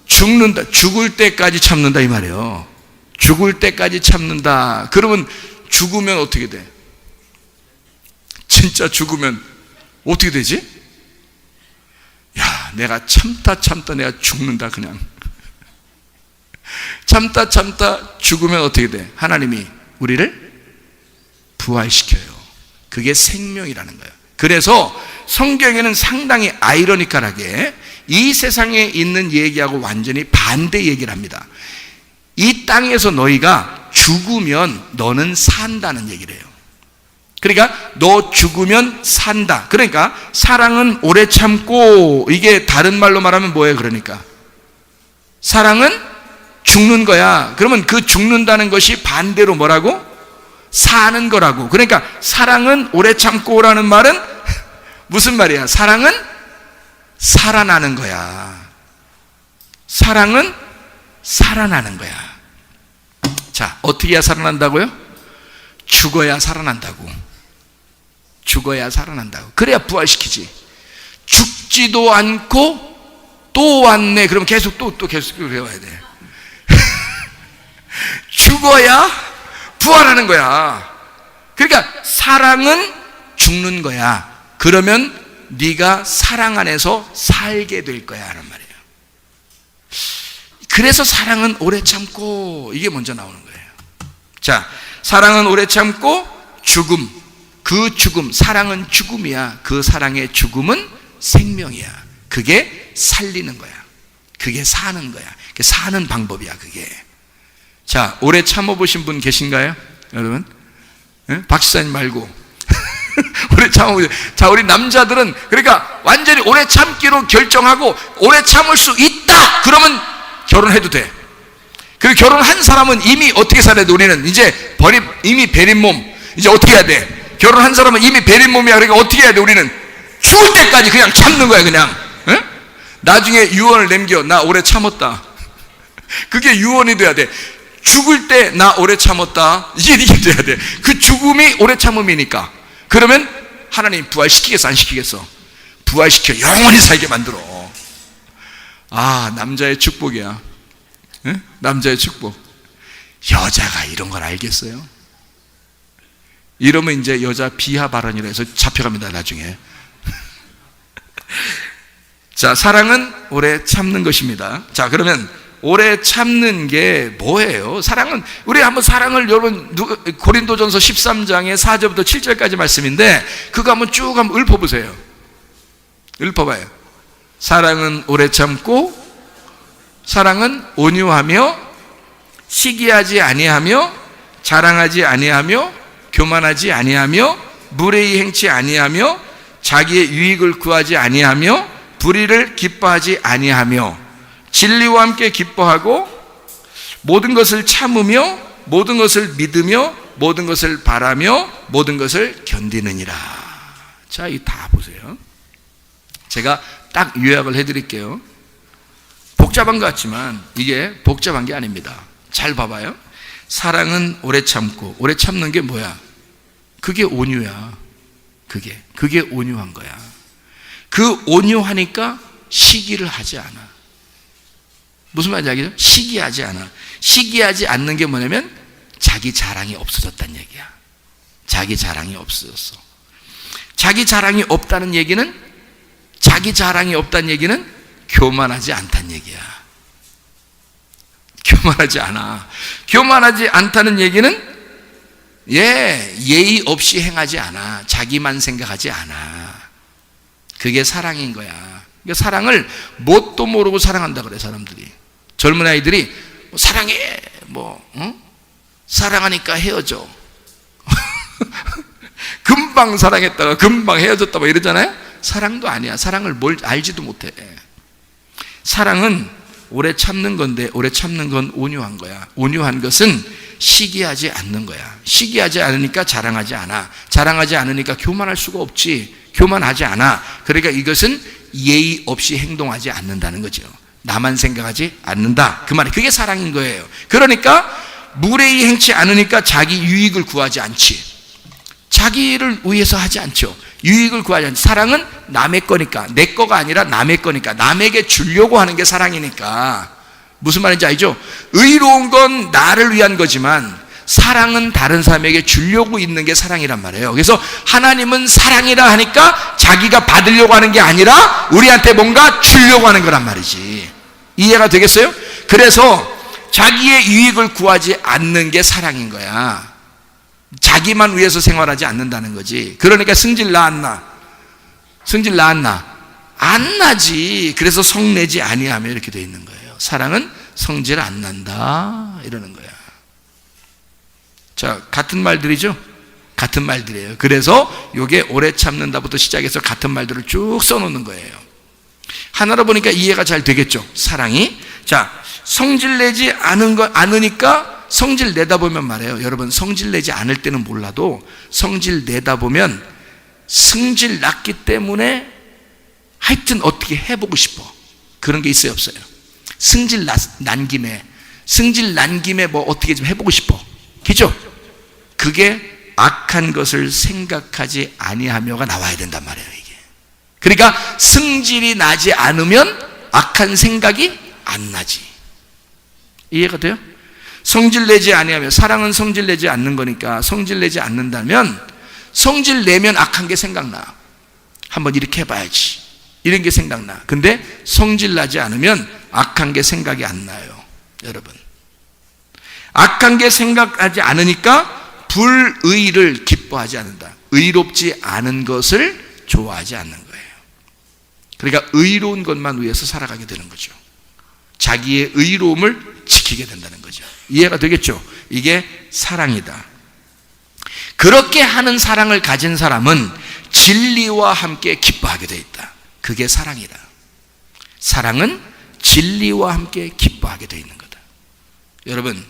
죽는다, 죽을 때까지 참는다, 이 말이에요. 죽을 때까지 참는다. 그러면 죽으면 어떻게 돼? 진짜 죽으면 어떻게 되지? 야, 내가 참다 내가 죽는다, 그냥. 참다 죽으면 어떻게 돼? 하나님이 우리를 부활시켜요. 그게 생명이라는 거예요. 그래서 성경에는 상당히 아이러니컬하게 이 세상에 있는 얘기하고 완전히 반대 얘기를 합니다. 이 땅에서 너희가 죽으면 너는 산다는 얘기를 해요. 그러니까 너 죽으면 산다. 그러니까 사랑은 오래 참고, 이게 다른 말로 말하면 뭐예요? 그러니까 사랑은 죽는 거야. 그러면 그 죽는다는 것이 반대로 뭐라고? 사는 거라고. 그러니까 사랑은 오래 참고라는 말은 무슨 말이야? 사랑은 살아나는 거야. 사랑은 살아나는 거야. 자, 어떻게 해야 살아난다고요? 죽어야 살아난다고. 죽어야 살아난다고. 그래야 부활시키지. 죽지도 않고 또 왔네. 그러면 계속 또 계속 배워야 돼. 죽어야 부활하는 거야. 그러니까 사랑은 죽는 거야. 그러면 네가 사랑 안에서 살게 될 거야 하는 말이에요. 그래서 사랑은 오래 참고, 이게 먼저 나오는 거예요. 자, 사랑은 오래 참고 죽음, 그 죽음, 사랑은 죽음이야. 그 사랑의 죽음은 생명이야. 그게 살리는 거야. 그게 사는 거야. 그게 사는 방법이야 그게. 자, 오래 참아보신 분 계신가요 여러분? 네? 박지사님 말고 오래 참아보세요. 자, 우리 남자들은 그러니까 완전히 오래 참기로 결정하고 오래 참을 수 있다 그러면 결혼해도 돼. 그리고 결혼한 사람은 이미 어떻게 살아야 돼? 우리는 이제 이미 베린 몸, 이제 어떻게 해야 돼? 결혼한 사람은 이미 베린 몸이야. 그러니까 어떻게 해야 돼? 우리는 죽을 때까지 그냥 참는 거야 그냥. 에? 나중에 유언을 남겨. 나 오래 참았다. 그게 유언이 돼야 돼. 죽을 때 나 오래 참았다. 이게 돼야 돼. 그 죽음이 오래 참음이니까. 그러면 하나님 부활시키겠어 안 시키겠어? 부활시켜 영원히 살게 만들어. 아, 남자의 축복이야. 에? 남자의 축복. 여자가 이런 걸 알겠어요? 이러면 이제 여자 비하 발언이라 해서 잡혀갑니다 나중에. 자, 사랑은 오래 참는 것입니다. 자, 그러면 오래 참는 게 뭐예요? 사랑은, 우리 한번 사랑을 여러분 고린도전서 13장의 4절부터 7절까지 말씀인데 그거 한번 쭉 한번 읊어보세요. 읊어봐요. 사랑은 오래 참고, 사랑은 온유하며, 시기하지 아니하며, 자랑하지 아니하며, 교만하지 아니하며, 무례히 행치 아니하며, 자기의 유익을 구하지 아니하며, 불의를 기뻐하지 아니하며, 진리와 함께 기뻐하고, 모든 것을 참으며, 모든 것을 믿으며, 모든 것을 바라며, 모든 것을 견디느니라. 자, 이 다 보세요. 제가 딱 요약을 해드릴게요. 복잡한 것 같지만 이게 복잡한 게 아닙니다. 잘 봐봐요. 사랑은 오래 참고, 오래 참는 게 뭐야? 그게 온유야. 그게 온유한 거야. 그 온유하니까 시기를 하지 않아. 무슨 말인지 알겠죠? 시기하지 않아. 시기하지 않는 게 뭐냐면 자기 자랑이 없어졌다는 얘기야. 자기 자랑이 없어졌어. 자기 자랑이 없다는 얘기는, 자기 자랑이 없다는 얘기는 교만하지 않다는 얘기야. 교만하지 않아. 교만하지 않다는 얘기는 예의 없이 행하지 않아. 자기만 생각하지 않아. 그게 사랑인 거야. 그러니까 사랑을 뭣도 모르고 사랑한다 그래 사람들이. 젊은 아이들이 사랑해 사랑하니까 헤어져. 금방 사랑했다가 금방 헤어졌다 뭐 이러잖아요. 사랑도 아니야. 사랑을 뭘 알지도 못해. 사랑은 오래 참는 건데, 오래 참는 건 온유한 거야. 온유한 것은 시기하지 않는 거야. 시기하지 않으니까 자랑하지 않아. 자랑하지 않으니까 교만할 수가 없지. 교만하지 않아. 그러니까 이것은 예의 없이 행동하지 않는다는 거죠. 나만 생각하지 않는다 그 말이, 그게 사랑인 거예요. 그러니까 무례히 행치 않으니까 자기 유익을 구하지 않지. 자기를 위해서 하지 않죠. 유익을 구하지 않지. 사랑은 남의 거니까, 내 거가 아니라 남의 거니까, 남에게 주려고 하는 게 사랑이니까. 무슨 말인지 알죠? 의로운 건 나를 위한 거지만 사랑은 다른 사람에게 주려고 있는 게 사랑이란 말이에요. 그래서 하나님은 사랑이라 하니까 자기가 받으려고 하는 게 아니라 우리한테 뭔가 주려고 하는 거란 말이지. 이해가 되겠어요? 그래서 자기의 유익을 구하지 않는 게 사랑인 거야. 자기만 위해서 생활하지 않는다는 거지. 그러니까 승질 나 안 나? 승질 나 안 나? 안 나지. 그래서 성내지 아니하며 이렇게 돼 있는 거예요. 사랑은 성질 안 난다 이러는 거야. 자, 같은 말들이죠? 같은 말들이에요. 그래서 이게 오래 참는다부터 시작해서 같은 말들을 쭉 써놓는 거예요. 하나로 보니까 이해가 잘 되겠죠? 사랑이. 자, 성질 내지 않으니까 성질 내다 보면 말해요. 여러분, 성질 내지 않을 때는 몰라도 성질 내다 보면 성질 났기 때문에 하여튼 어떻게 해보고 싶어. 그런 게 있어요, 없어요? 성질 난 김에 뭐 어떻게 좀 해보고 싶어. 그죠? 그게 악한 것을 생각하지 아니하며가 나와야 된단 말이에요, 이게. 그러니까 성질이 나지 않으면 악한 생각이 안 나지. 이해가 돼요? 성질내지 아니하면, 사랑은 성질내지 않는 거니까 성질내지 않는다면, 성질내면 악한 게 생각나. 한번 이렇게 해봐야지, 이런 게 생각나. 근데 성질나지 않으면 악한 게 생각이 안 나요. 여러분, 악한 게 생각하지 않으니까 불의를 기뻐하지 않는다. 의롭지 않은 것을 좋아하지 않는 거예요. 그러니까 의로운 것만 위해서 살아가게 되는 거죠. 자기의 의로움을 지키게 된다는 거죠. 이해가 되겠죠? 이게 사랑이다. 그렇게 하는 사랑을 가진 사람은 진리와 함께 기뻐하게 되어 있다. 그게 사랑이다. 사랑은 진리와 함께 기뻐하게 되어 있는 거다. 여러분,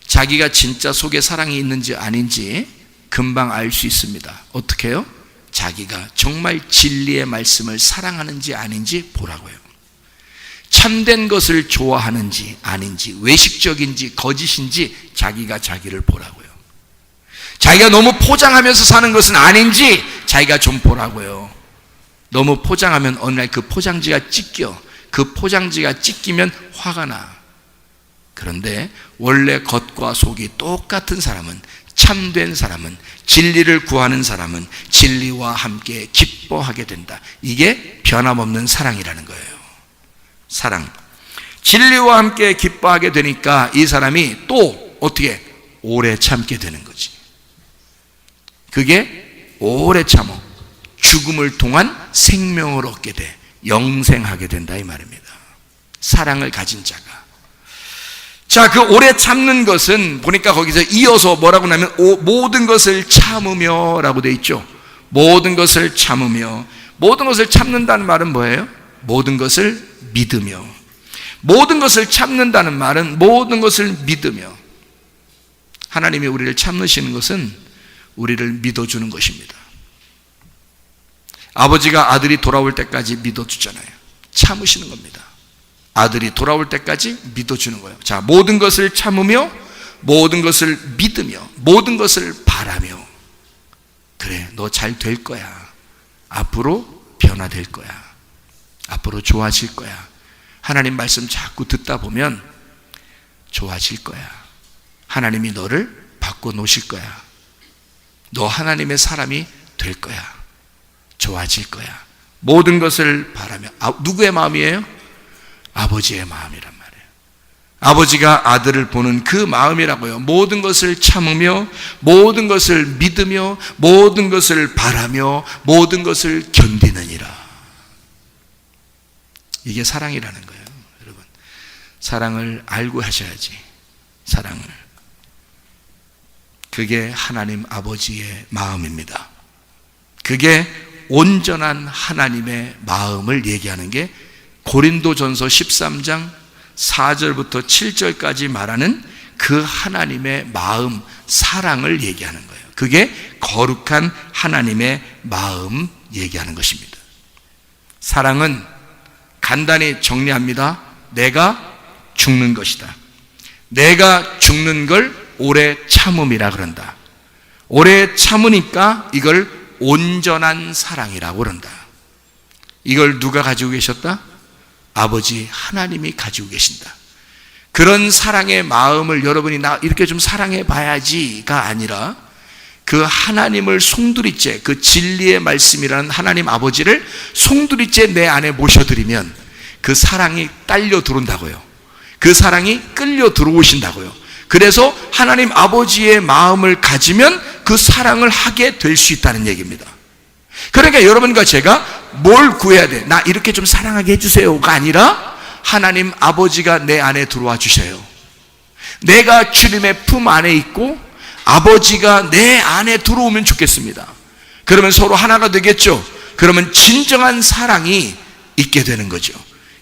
자기가 진짜 속에 사랑이 있는지 아닌지 금방 알 수 있습니다. 어떻게 해요? 자기가 정말 진리의 말씀을 사랑하는지 아닌지 보라고요. 참된 것을 좋아하는지 아닌지, 외식적인지 거짓인지 자기가 자기를 보라고요. 자기가 너무 포장하면서 사는 것은 아닌지 자기가 좀 보라고요. 너무 포장하면 어느 날 그 포장지가 찢겨. 그 포장지가 찢기면 화가 나. 그런데 원래 겉과 속이 똑같은 사람은, 참된 사람은, 진리를 구하는 사람은 진리와 함께 기뻐하게 된다. 이게 변함없는 사랑이라는 거예요. 사랑. 진리와 함께 기뻐하게 되니까 이 사람이 또 어떻게 오래 참게 되는 거지. 그게 오래 참어 죽음을 통한 생명을 얻게 돼 영생하게 된다 이 말입니다. 사랑을 가진 자가. 자, 그 오래 참는 것은 보니까 거기서 이어서 뭐라고 하냐면 모든 것을 참으며 라고 돼 있죠. 모든 것을 참으며. 모든 것을 참는다는 말은 뭐예요? 모든 것을 믿으며. 모든 것을 참는다는 말은 모든 것을 믿으며. 하나님이 우리를 참으시는 것은 우리를 믿어주는 것입니다. 아버지가 아들이 돌아올 때까지 믿어주잖아요. 참으시는 겁니다. 아들이 돌아올 때까지 믿어주는 거예요. 자, 모든 것을 참으며, 모든 것을 믿으며, 모든 것을 바라며. 그래, 너 잘 될 거야. 앞으로 변화될 거야. 앞으로 좋아질 거야. 하나님 말씀 자꾸 듣다 보면 좋아질 거야. 하나님이 너를 바꿔 놓으실 거야. 너 하나님의 사람이 될 거야. 좋아질 거야. 모든 것을 바라며. 누구의 마음이에요? 아버지의 마음이란 말이에요. 아버지가 아들을 보는 그 마음이라고요. 모든 것을 참으며, 모든 것을 믿으며, 모든 것을 바라며, 모든 것을 견디느니라. 이게 사랑이라는 거예요. 여러분, 사랑을 알고 하셔야지. 사랑을. 그게 하나님 아버지의 마음입니다. 그게 온전한 하나님의 마음을 얘기하는 게 고린도전서 13장 4절부터 7절까지 말하는 그 하나님의 마음, 사랑을 얘기하는 거예요. 그게 거룩한 하나님의 마음 얘기하는 것입니다. 사랑은 간단히 정리합니다. 내가 죽는 것이다. 내가 죽는 걸 오래 참음이라 그런다. 오래 참으니까 이걸 온전한 사랑이라고 그런다. 이걸 누가 가지고 계셨다? 아버지 하나님이 가지고 계신다. 그런 사랑의 마음을 여러분이 나 이렇게 좀 사랑해 봐야지가 아니라 그 하나님을 송두리째, 그 진리의 말씀이라는 하나님 아버지를 송두리째 내 안에 모셔드리면 그 사랑이 딸려 들어온다고요. 그 사랑이 끌려 들어오신다고요. 그래서 하나님 아버지의 마음을 가지면 그 사랑을 하게 될 수 있다는 얘기입니다. 그러니까 여러분과 제가 뭘 구해야 돼? 나 이렇게 좀 사랑하게 해주세요가 아니라 하나님 아버지가 내 안에 들어와 주세요. 내가 주님의 품 안에 있고 아버지가 내 안에 들어오면 좋겠습니다. 그러면 서로 하나가 되겠죠. 그러면 진정한 사랑이 있게 되는 거죠.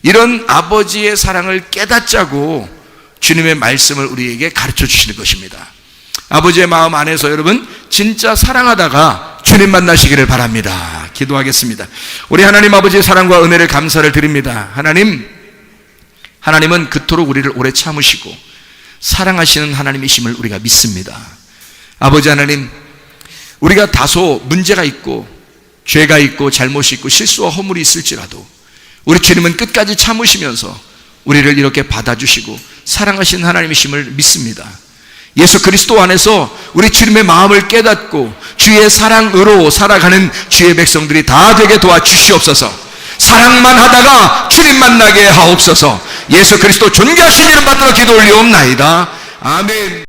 이런 아버지의 사랑을 깨닫자고 주님의 말씀을 우리에게 가르쳐 주시는 것입니다. 아버지의 마음 안에서 여러분 진짜 사랑하다가 주님 만나시기를 바랍니다. 기도하겠습니다. 우리 하나님 아버지의 사랑과 은혜를 감사를 드립니다. 하나님은 그토록 우리를 오래 참으시고 사랑하시는 하나님이심을 우리가 믿습니다. 아버지 하나님, 우리가 다소 문제가 있고 죄가 있고 잘못이 있고 실수와 허물이 있을지라도 우리 주님은 끝까지 참으시면서 우리를 이렇게 받아주시고 사랑하신 하나님이심을 믿습니다. 예수 그리스도 안에서 우리 주님의 마음을 깨닫고 주의 사랑으로 살아가는 주의 백성들이 다 되게 도와주시옵소서. 사랑만 하다가 주님 만나게 하옵소서. 예수 그리스도 존귀하신 이름 받들어 기도 올리옵나이다. 아멘.